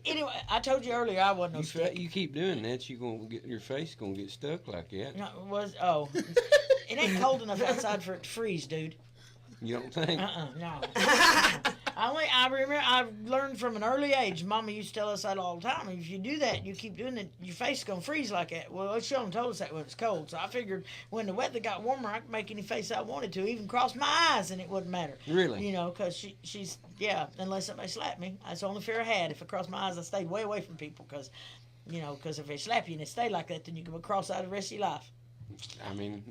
Anyway, I told you earlier I wasn't no stick. You keep doing that, your face gonna get stuck like that. No, it ain't cold enough outside for it to freeze, dude. You don't think? No. I remember I learned from an early age. Mama used to tell us that all the time. If you do that, you keep doing it, your face is gonna freeze like that. Well, she only told us that when it's cold. So I figured when the weather got warmer, I could make any face I wanted to, even cross my eyes, and it wouldn't matter. Really? You know, because she's unless somebody slapped me. That's the only fear I had. If I crossed my eyes, I stayed way away from people because if they slap you and it stayed like that, then you can be cross-eyed the rest of your life. I mean,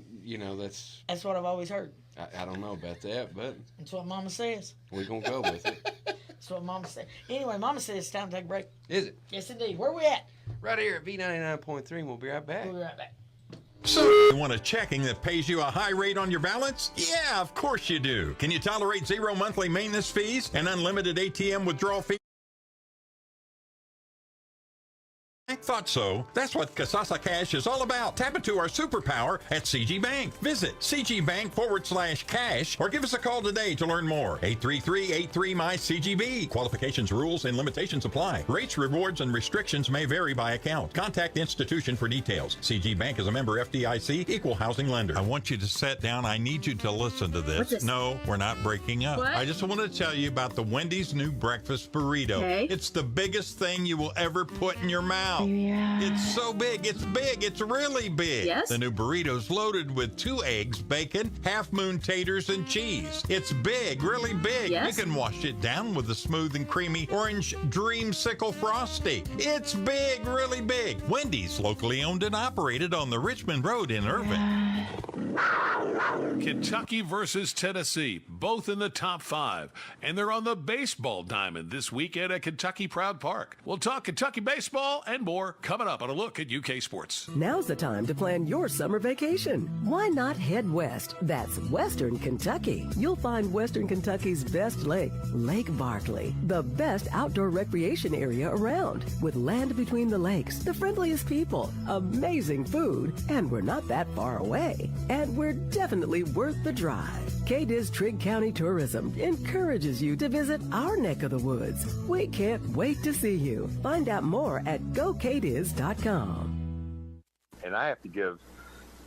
that's what I've always heard. I don't know about that, but That's what Mama says. we're going to go with it. That's what Mama said. Anyway, Mama says it's time to take a break. Is it? Yes, indeed. Where we at? Right here at V99.3, and we'll be right back. We'll be right back. So, you want a checking that pays you a high rate on your balance? Yeah, of course you do. Can you tolerate 0 monthly maintenance fees and unlimited ATM withdrawal fees? I thought so. That's what Kasasa Cash is all about. Tap into our superpower at CG Bank. Visit cgbank.com/cash or give us a call today to learn more. 833-83-MY-CGB. Qualifications, rules, and limitations apply. Rates, rewards, and restrictions may vary by account. Contact the institution for details. CG Bank is a member FDIC, equal housing lender. I want you to sit down. I need you to listen to this. What's this? No, we're not breaking up. What? I just want to tell you about the Wendy's new breakfast burrito. Okay. It's the biggest thing you will ever put in your mouth. Yeah. It's so big. It's big. It's really big. Yes? The new burrito's loaded with 2 eggs, bacon, half-moon taters, and cheese. It's big, really big. Yes? You can wash it down with a smooth and creamy orange dreamsicle frosty. It's big, really big. Wendy's, locally owned and operated on the Richmond Road in Irvine. Kentucky versus Tennessee, both in the top 5, and they're on the baseball diamond this weekend at Kentucky Proud Park. We'll talk Kentucky baseball and more coming up on a look at UK Sports. Now's the time to plan your summer vacation. Why not head west? That's Western Kentucky. You'll find Western Kentucky's best lake, Lake Barkley, the best outdoor recreation area around, with land between the lakes, the friendliest people, amazing food, and we're not that far away. And we're definitely worth the drive. KDIS Trigg County Tourism encourages you to visit our neck of the woods. We can't wait to see you. Find out more at GoKDIS.com. And I have to give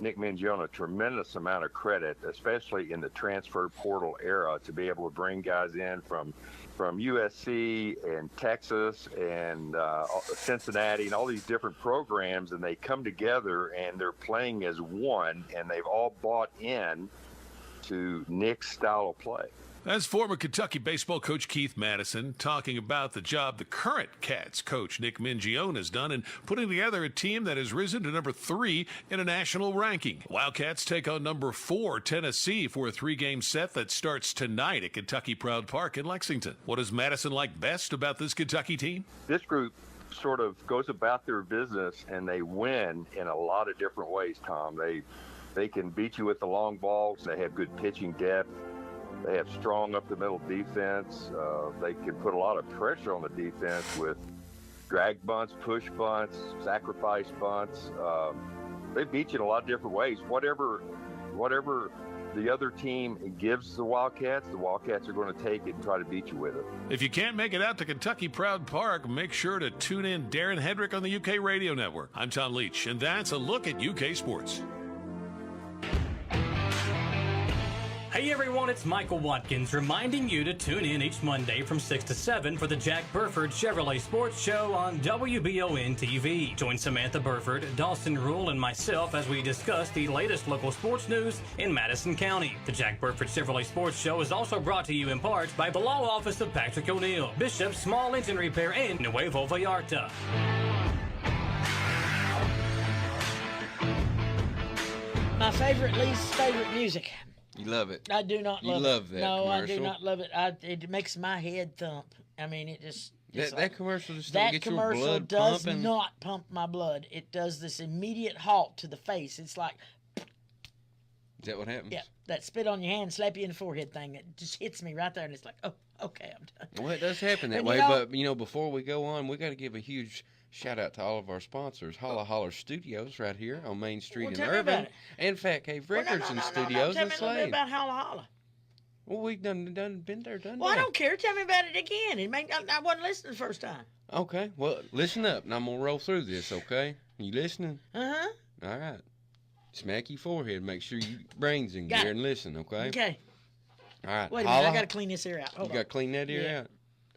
Nick Mingione a tremendous amount of credit, especially in the transfer portal era, to be able to bring guys in from USC and Texas and Cincinnati and all these different programs, and they come together and they're playing as one, and they've all bought in to Nick's style of play. That's former Kentucky baseball coach Keith Madison talking about the job the current Cats coach Nick Mingione has done in putting together a team that has risen to number 3 in a national ranking. Wildcats take on number 4 Tennessee for a 3-game set that starts tonight at Kentucky Proud Park in Lexington. What does Madison like best about this Kentucky team? This group sort of goes about their business and they win in a lot of different ways, Tom. They can beat you with the long balls. They have good pitching depth. They have strong up-the-middle defense. They can put a lot of pressure on the defense with drag bunts, push bunts, sacrifice bunts. They beat you in a lot of different ways. Whatever the other team gives the Wildcats are going to take it and try to beat you with it. If you can't make it out to Kentucky Proud Park, make sure to tune in Darren Hedrick on the UK Radio Network. I'm Tom Leach, and that's a look at UK sports. Hey everyone, it's Michael Watkins reminding you to tune in each Monday from 6 to 7 for the Jack Burford Chevrolet Sports Show on WBON TV. Join Samantha Burford, Dawson Rule, and myself as we discuss the latest local sports news in Madison County. The Jack Burford Chevrolet Sports Show is also brought to you in part by the Law Office of Patrick O'Neill, Bishop Small Engine Repair, and Nuevo Vallarta. Least favorite music. You love it. I do not love it. You love that No, commercial. I do not love it. It makes my head thump. I mean, it just... That commercial just that don't get your commercial blood does pumping. not pump my blood. It does this immediate halt to the face. It's like... Is that what happens? Yeah, that spit on your hand, slap you in the forehead thing. It just hits me right there, and it's like, oh, okay, I'm done. Well, it does happen that And way, you know- but before we go on, we got to give a huge shout out to all of our sponsors. Holla Holler Studios right here on Main Street in tell me Irvine, about it. and Fat Cave Well, no, Records and Tell Studios me in a little bit Slade. about Holla Holla. Well, we've been there, done Well, I that. don't care. Tell me about it again. I wasn't listening the first time. Okay, well, listen up, and I'm gonna roll through this. Okay, you listening? Uh-huh. All right. Smack your forehead. Make sure your brain's in Got gear it. and listen. Okay. Okay. All right. Wait a minute. I got to clean this ear out. Hold You on. got to clean that ear Yeah. out.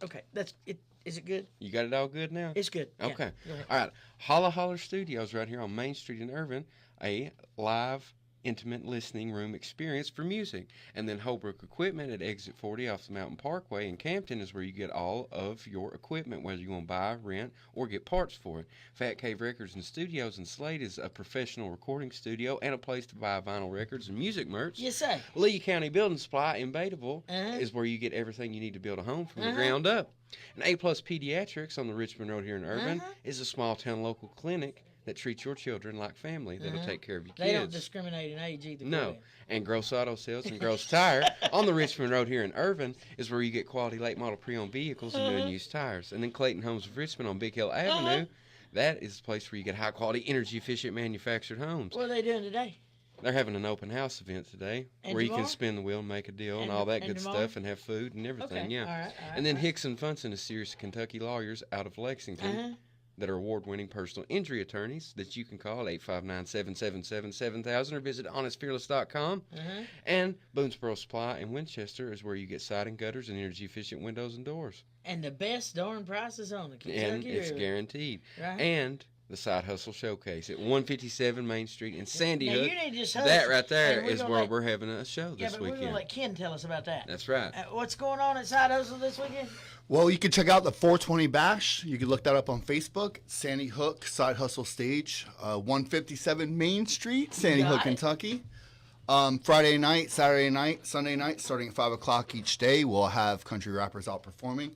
Okay. That's it. Is it good? You got it all good now? It's good. Yeah. Okay. Go ahead. All right. Holla Holler Studios right here on Main Street in Irvine, a live, intimate listening room experience for music. And then Holbrook Equipment at Exit 40 off the Mountain Parkway in Campton is where you get all of your equipment, whether you want to buy, rent, or get parts for it. Fat Cave Records and Studios in Slade is a professional recording studio and a place to buy vinyl records and music merch. Yes, sir. Lee County Building Supply in Bateville Uh-huh. is where you get everything you need to build a home from the Uh-huh. ground up. And A-Plus Pediatrics on the Richmond Road here in Irvine Uh-huh. is a small town local clinic that treats your children like family. That'll Uh-huh. take care of your They don't kids. discriminate in age either. No. do And Gross Auto Sales and Gross Tire on the Richmond Road here in Irvine is where you get quality late model pre-owned vehicles and new and used tires. And then Clayton Homes of Richmond on Big Hill Avenue, that is the place where you get high quality, energy efficient manufactured homes. What are they doing today? They're having an open house event today And where you tomorrow? can spin the wheel and make a deal and And- all that and good tomorrow? stuff and have food and everything. Okay. Yeah. All right, and then Hicks and Funson is serious Kentucky lawyers out of Lexington Uh-huh. that are award-winning personal injury attorneys that you can call 859-777-7000 or visit honestfearless.com. Uh-huh. And Boonesboro Supply in Winchester is where you get siding gutters and energy-efficient windows and doors. And the best darn prices on the Kentucky And it's River. guaranteed. Right. And the Side Hustle Showcase at 157 Main Street in Sandy Now, Hook. you need to just That hustle. right there And we're is gonna where let- we're having a show Yeah, this but we're going weekend. to let Ken tell us about that. That's right. What's going on at Side Hustle this weekend? Well, you can check out the 420 Bash. You can look that up on Facebook. Sandy Hook Side Hustle Stage, 157 Main Street, Sandy Got Hook, it. Kentucky. Friday night, Saturday night, Sunday night, starting at 5 o'clock each day, we'll have country rappers out performing.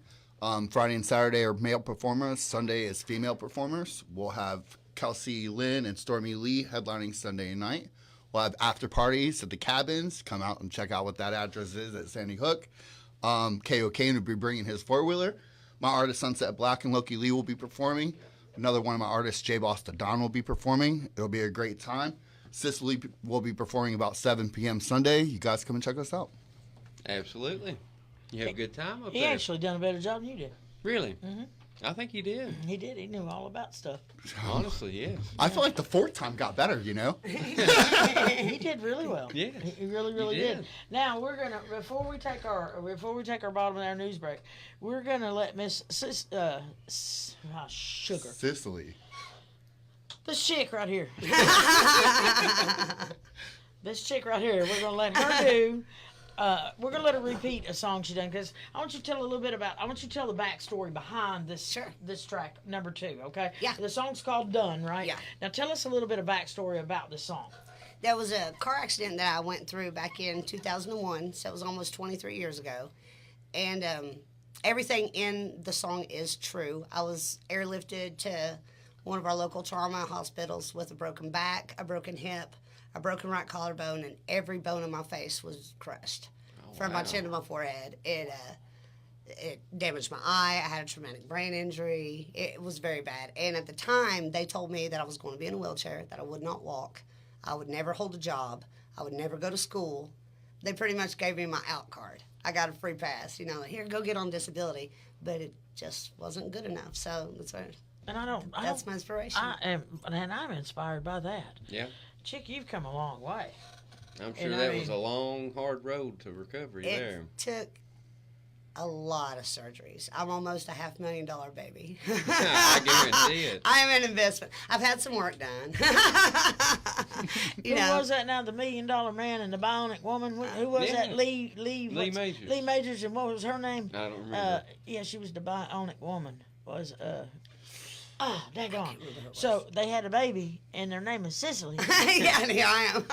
Friday and Saturday are male performers. Sunday is female performers. We'll have Kelsey Lynn and Stormy Lee headlining Sunday night. We'll have after parties at the cabins. Come out and check out what that address is at Sandy Hook. K.O. Kane will be bringing his four-wheeler. My artist Sunset Black and Loki Lee will be performing. Another one of my artists, J. Boston Don, will be performing. It'll be a great time. Sis'Ali will be performing about 7 p.m. Sunday. You guys come and check us out. Absolutely. You have a good time up He there. actually done a better job than you did. Really? Mm-hmm. I think he did. He did. He knew all about stuff. Honestly, yes. I feel like the fourth time got better, you know? He did really well. Yes. He really, really He did. did. Now we're gonna before we take our bottom of our news break, we're gonna let Miss Sugar, Sis'Ali. this chick right here, this chick right here, we're gonna let her do. We're gonna let her repeat a song she done because I want you to tell a little bit about. I want you to tell the backstory behind this this track number 2. Okay. Yeah. The song's called "Done," right? Yeah. Now tell us a little bit of backstory about this song. There was a car accident that I went through back in 2001, so it was almost 23 years ago. And everything in the song is true. I was airlifted to one of our local trauma hospitals with a broken back, a broken hip, a broken right collarbone, and every bone in my face was crushed. From my chin to my forehead. It damaged my eye. I had a traumatic brain injury. It was very bad. And at the time, they told me that I was going to be in a wheelchair, that I would not walk. I would never hold a job. I would never go to school. They pretty much gave me my out card. I got a free pass, you know, here, go get on disability. But it just wasn't good enough. So that's what, And that's my inspiration. I'm inspired by that. Yeah. Chick, you've come a long way. I'm sure And that was a long, hard road to recovery there. It took a lot of surgeries. I'm almost a $500,000 baby. I guarantee it. I am an investment. I've had some work done. Who was that now? The $1 Million Man and the Bionic Woman? Who was that? Lee Majors. Lee Majors, and what was her name? I don't remember. Yeah, she was the Bionic Woman. Oh, daggone. So they had a baby, and their name is Sis'Ali. Yeah, and here I am.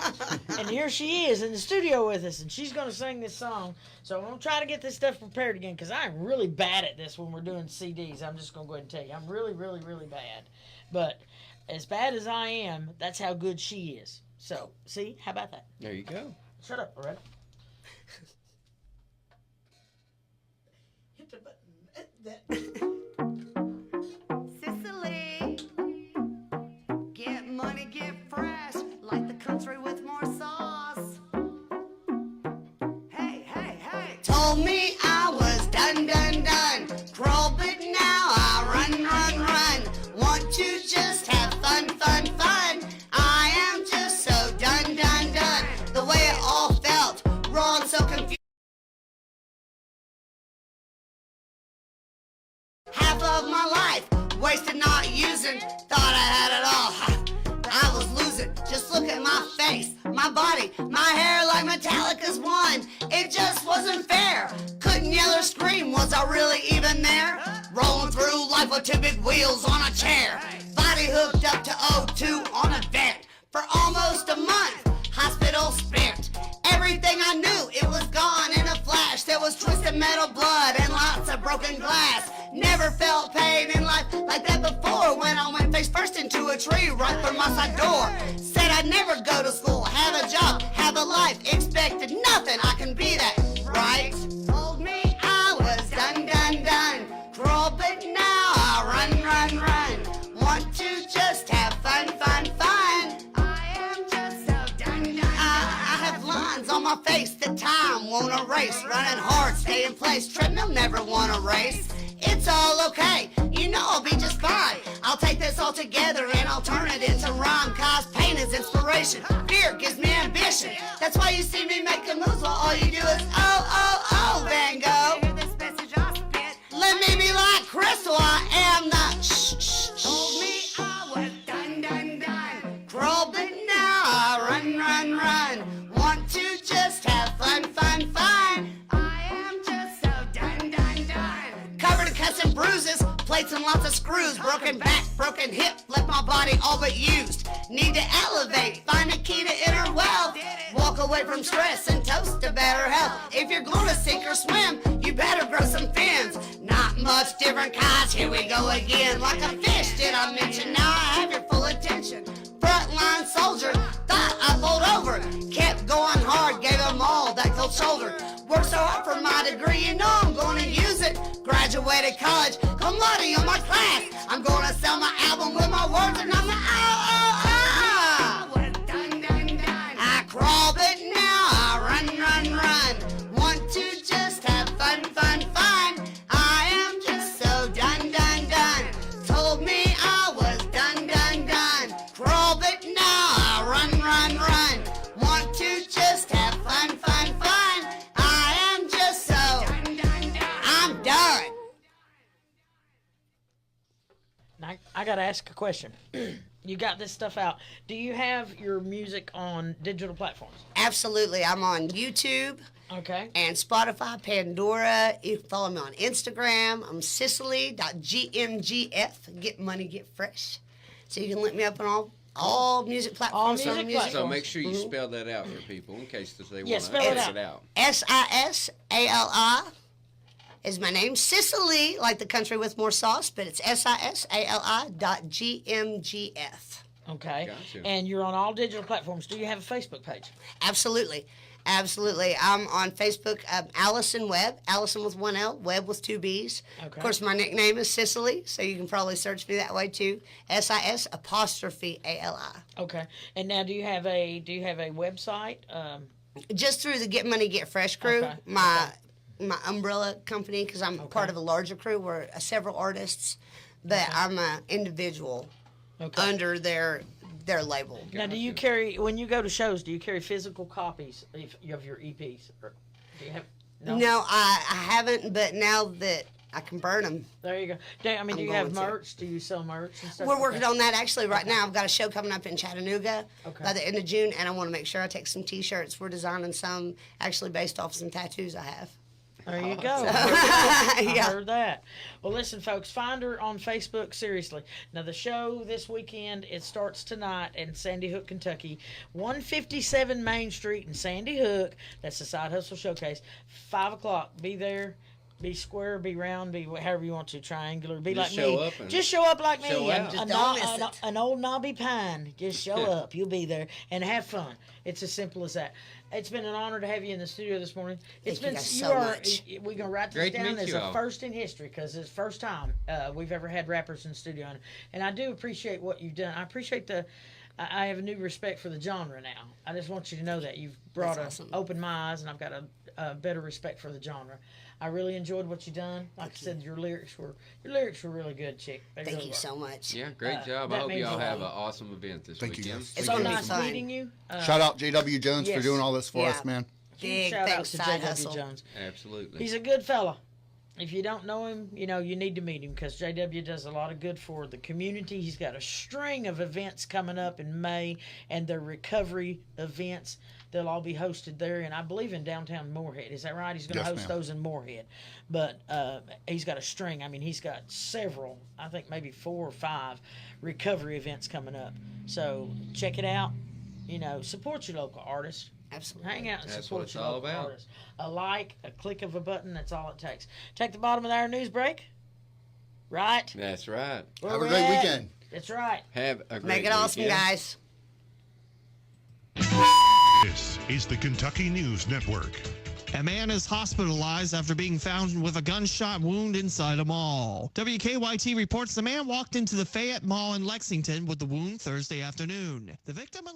And here she is in the studio with us, and she's going to sing this song. So I'm going to try to get this stuff prepared again, because I'm really bad at this when we're doing CDs. I'm just going to go ahead and tell you. I'm really, really, really bad. But as bad as I am, that's how good she is. So, see? How about that? There you go. Shut up, Loretta. Hit the button. Sis'Ali, get money, get fresh, like the country with more sauce. Hey, hey, hey. Told me I was done, done, done. Crawl, but now I run, run, run. Want to just have fun, fun, fun. I am just so done, done, done. The way it all felt, wrong, so confused. Half of my life wasted not using, thought I had it all. I was losing. Just look at my face, my body, my hair like Metallica's one. It just wasn't fair. Couldn't yell or scream, was I really even there? Rolling through life with two big wheels on a chair. Body hooked up to O2 on a vent for almost a month. Hospital spent. Everything I knew, it was gone in a flash. There was twisted metal blood and lots of broken glass. Never felt pain in life like that before, when I went face first into a tree right from my side door. Said I'd never go to school, have a job, have a life. Expected nothing, I can be that, right? Told me I was done, done, done. Crawl, but now I run, run, run. Want to just have fun, fun, fun. I am just so done, done, done. I have lines on my face that time won't erase. Running hard, stay in place, treadmill never won a race. It's all okay, you know I'll be just fine. I'll take this all together and I'll turn it into rhyme. Cause pain is inspiration, fear gives me ambition. That's why you see me making moves while all you do is Van Gogh. Let me be like Crystal, I am the Told me I was done, done, done. Crawl, but now I run, run, run. Want to just have fun, fun, fun. I am just so done, done, done. Covered in cuts and bruises, plates and lots of screws. Broken back, broken hip, left my body all but used. Need to elevate, find a key to inner wealth. Walk away from stress and toast to better health. If you're gonna sink or swim, you better grow some fins. Not much different, cause here we go again. Like a fish, did I mention? Now I have your full attention. Frontline soldier, thought I pulled over. Kept going hard, gave them all that cold shoulder. Worked so hard for my degree, you know I'm gonna use it. Graduated college, come money on my class. I'm gonna sell my album with my words and I'm the I crawl, but now I run, run, run. Want to just have fun, fun, fun. I am just so done, done, done. Told me I was done, done, done. Crawl, but now I run, run, run. Want to just have fun, fun, fun. I am just so I'm done. Now, I gotta ask a question. You got this stuff out. Do you have your music on digital platforms? Absolutely. I'm on YouTube. Okay. And Spotify, Pandora. You can follow me on Instagram. I'm Sis'Ali.gmgf. Get money, get fresh. So you can look me up on all music platforms. So make sure you spell that out for people in case they want to spell it out. Sis'Ali is my name. Sis'Ali, like the country with more sauce, but it's Sis'Ali.gmgf. Okay. Gotcha. And you're on all digital platforms. Do you have a Facebook page? Absolutely. Absolutely. I'm on Facebook, Allison Webb, Allison with one L, Webb with two B's. Okay. Of course, my nickname is Sis'Ali, so you can probably search me that way too. SIS''ALI. Okay. And now do you have a website? Just through the Get Money, Get Fresh crew, Okay. my umbrella company, because I'm part of a larger crew. We're several artists, but I'm an individual under their label. Now, do you carry, when you go to shows, do you carry physical copies of your EPs? Or do you have? No, I haven't, but now that I can burn them. There you go. Do you have merch? Do you sell merch and stuff? We're working on that actually right now. I've got a show coming up in Chattanooga Okay. by the end of June, and I want to make sure I take some T-shirts. We're designing some actually based off some tattoos I have. There you go. I heard that. Well, listen, folks, find her on Facebook, seriously. Now, the show this weekend, it starts tonight in Sandy Hook, Kentucky, 157 Main Street in Sandy Hook. That's the Side Hustle Showcase. 5 o'clock. Be there. Be square, be round, be however you want to, triangular. Be Just like show me. up and Just show up like me. show out. Just don't miss it. An old knobby pine. Just show up. You'll be there and have fun. It's as simple as that. It's been an honor to have you in the studio this morning. It's Thank been you guys so much. We're gonna write this Great to down meet as you a all. first in history because it's the first time we've ever had rappers in the studio, and I do appreciate what you've done. I appreciate I have a new respect for the genre now. I just want you to know that you've brought opened my eyes, and I've got a better respect for the genre. I really enjoyed what you done. Like I said, your lyrics were really good, chick. Thank you so much. Yeah, great job. I hope y'all have an awesome event this Thank you, weekend. guys. It's Thank so you. nice meeting you. Shout out J.W. Jones yes. for doing all this for Yeah. us, man. Big shout out thanks, to Side J.W. Hustle. Jones. Absolutely. He's a good fella. If you don't know him, you need to meet him because JW does a lot of good for the community. He's got a string of events coming up in May, and they're recovery events. They'll all be hosted there, and I believe in downtown Moorhead. Is that right? He's going to Yes, host ma'am. those in Moorhead. But he's got a string. I mean, he's got several, I think maybe 4 or 5 recovery events coming up. So check it out. Support your local artists. Absolutely. Hang out and That's support what it's your all local about. artists. A like, a click of a button, that's all it takes. Take the bottom of our news break. Right? That's right. Where Have a we great at? weekend. That's right. Have a great Make it awesome, weekend. guys. This is the Kentucky News Network. A man is hospitalized after being found with a gunshot wound inside a mall. WKYT reports the man walked into the Fayette Mall in Lexington with the wound Thursday afternoon. The victim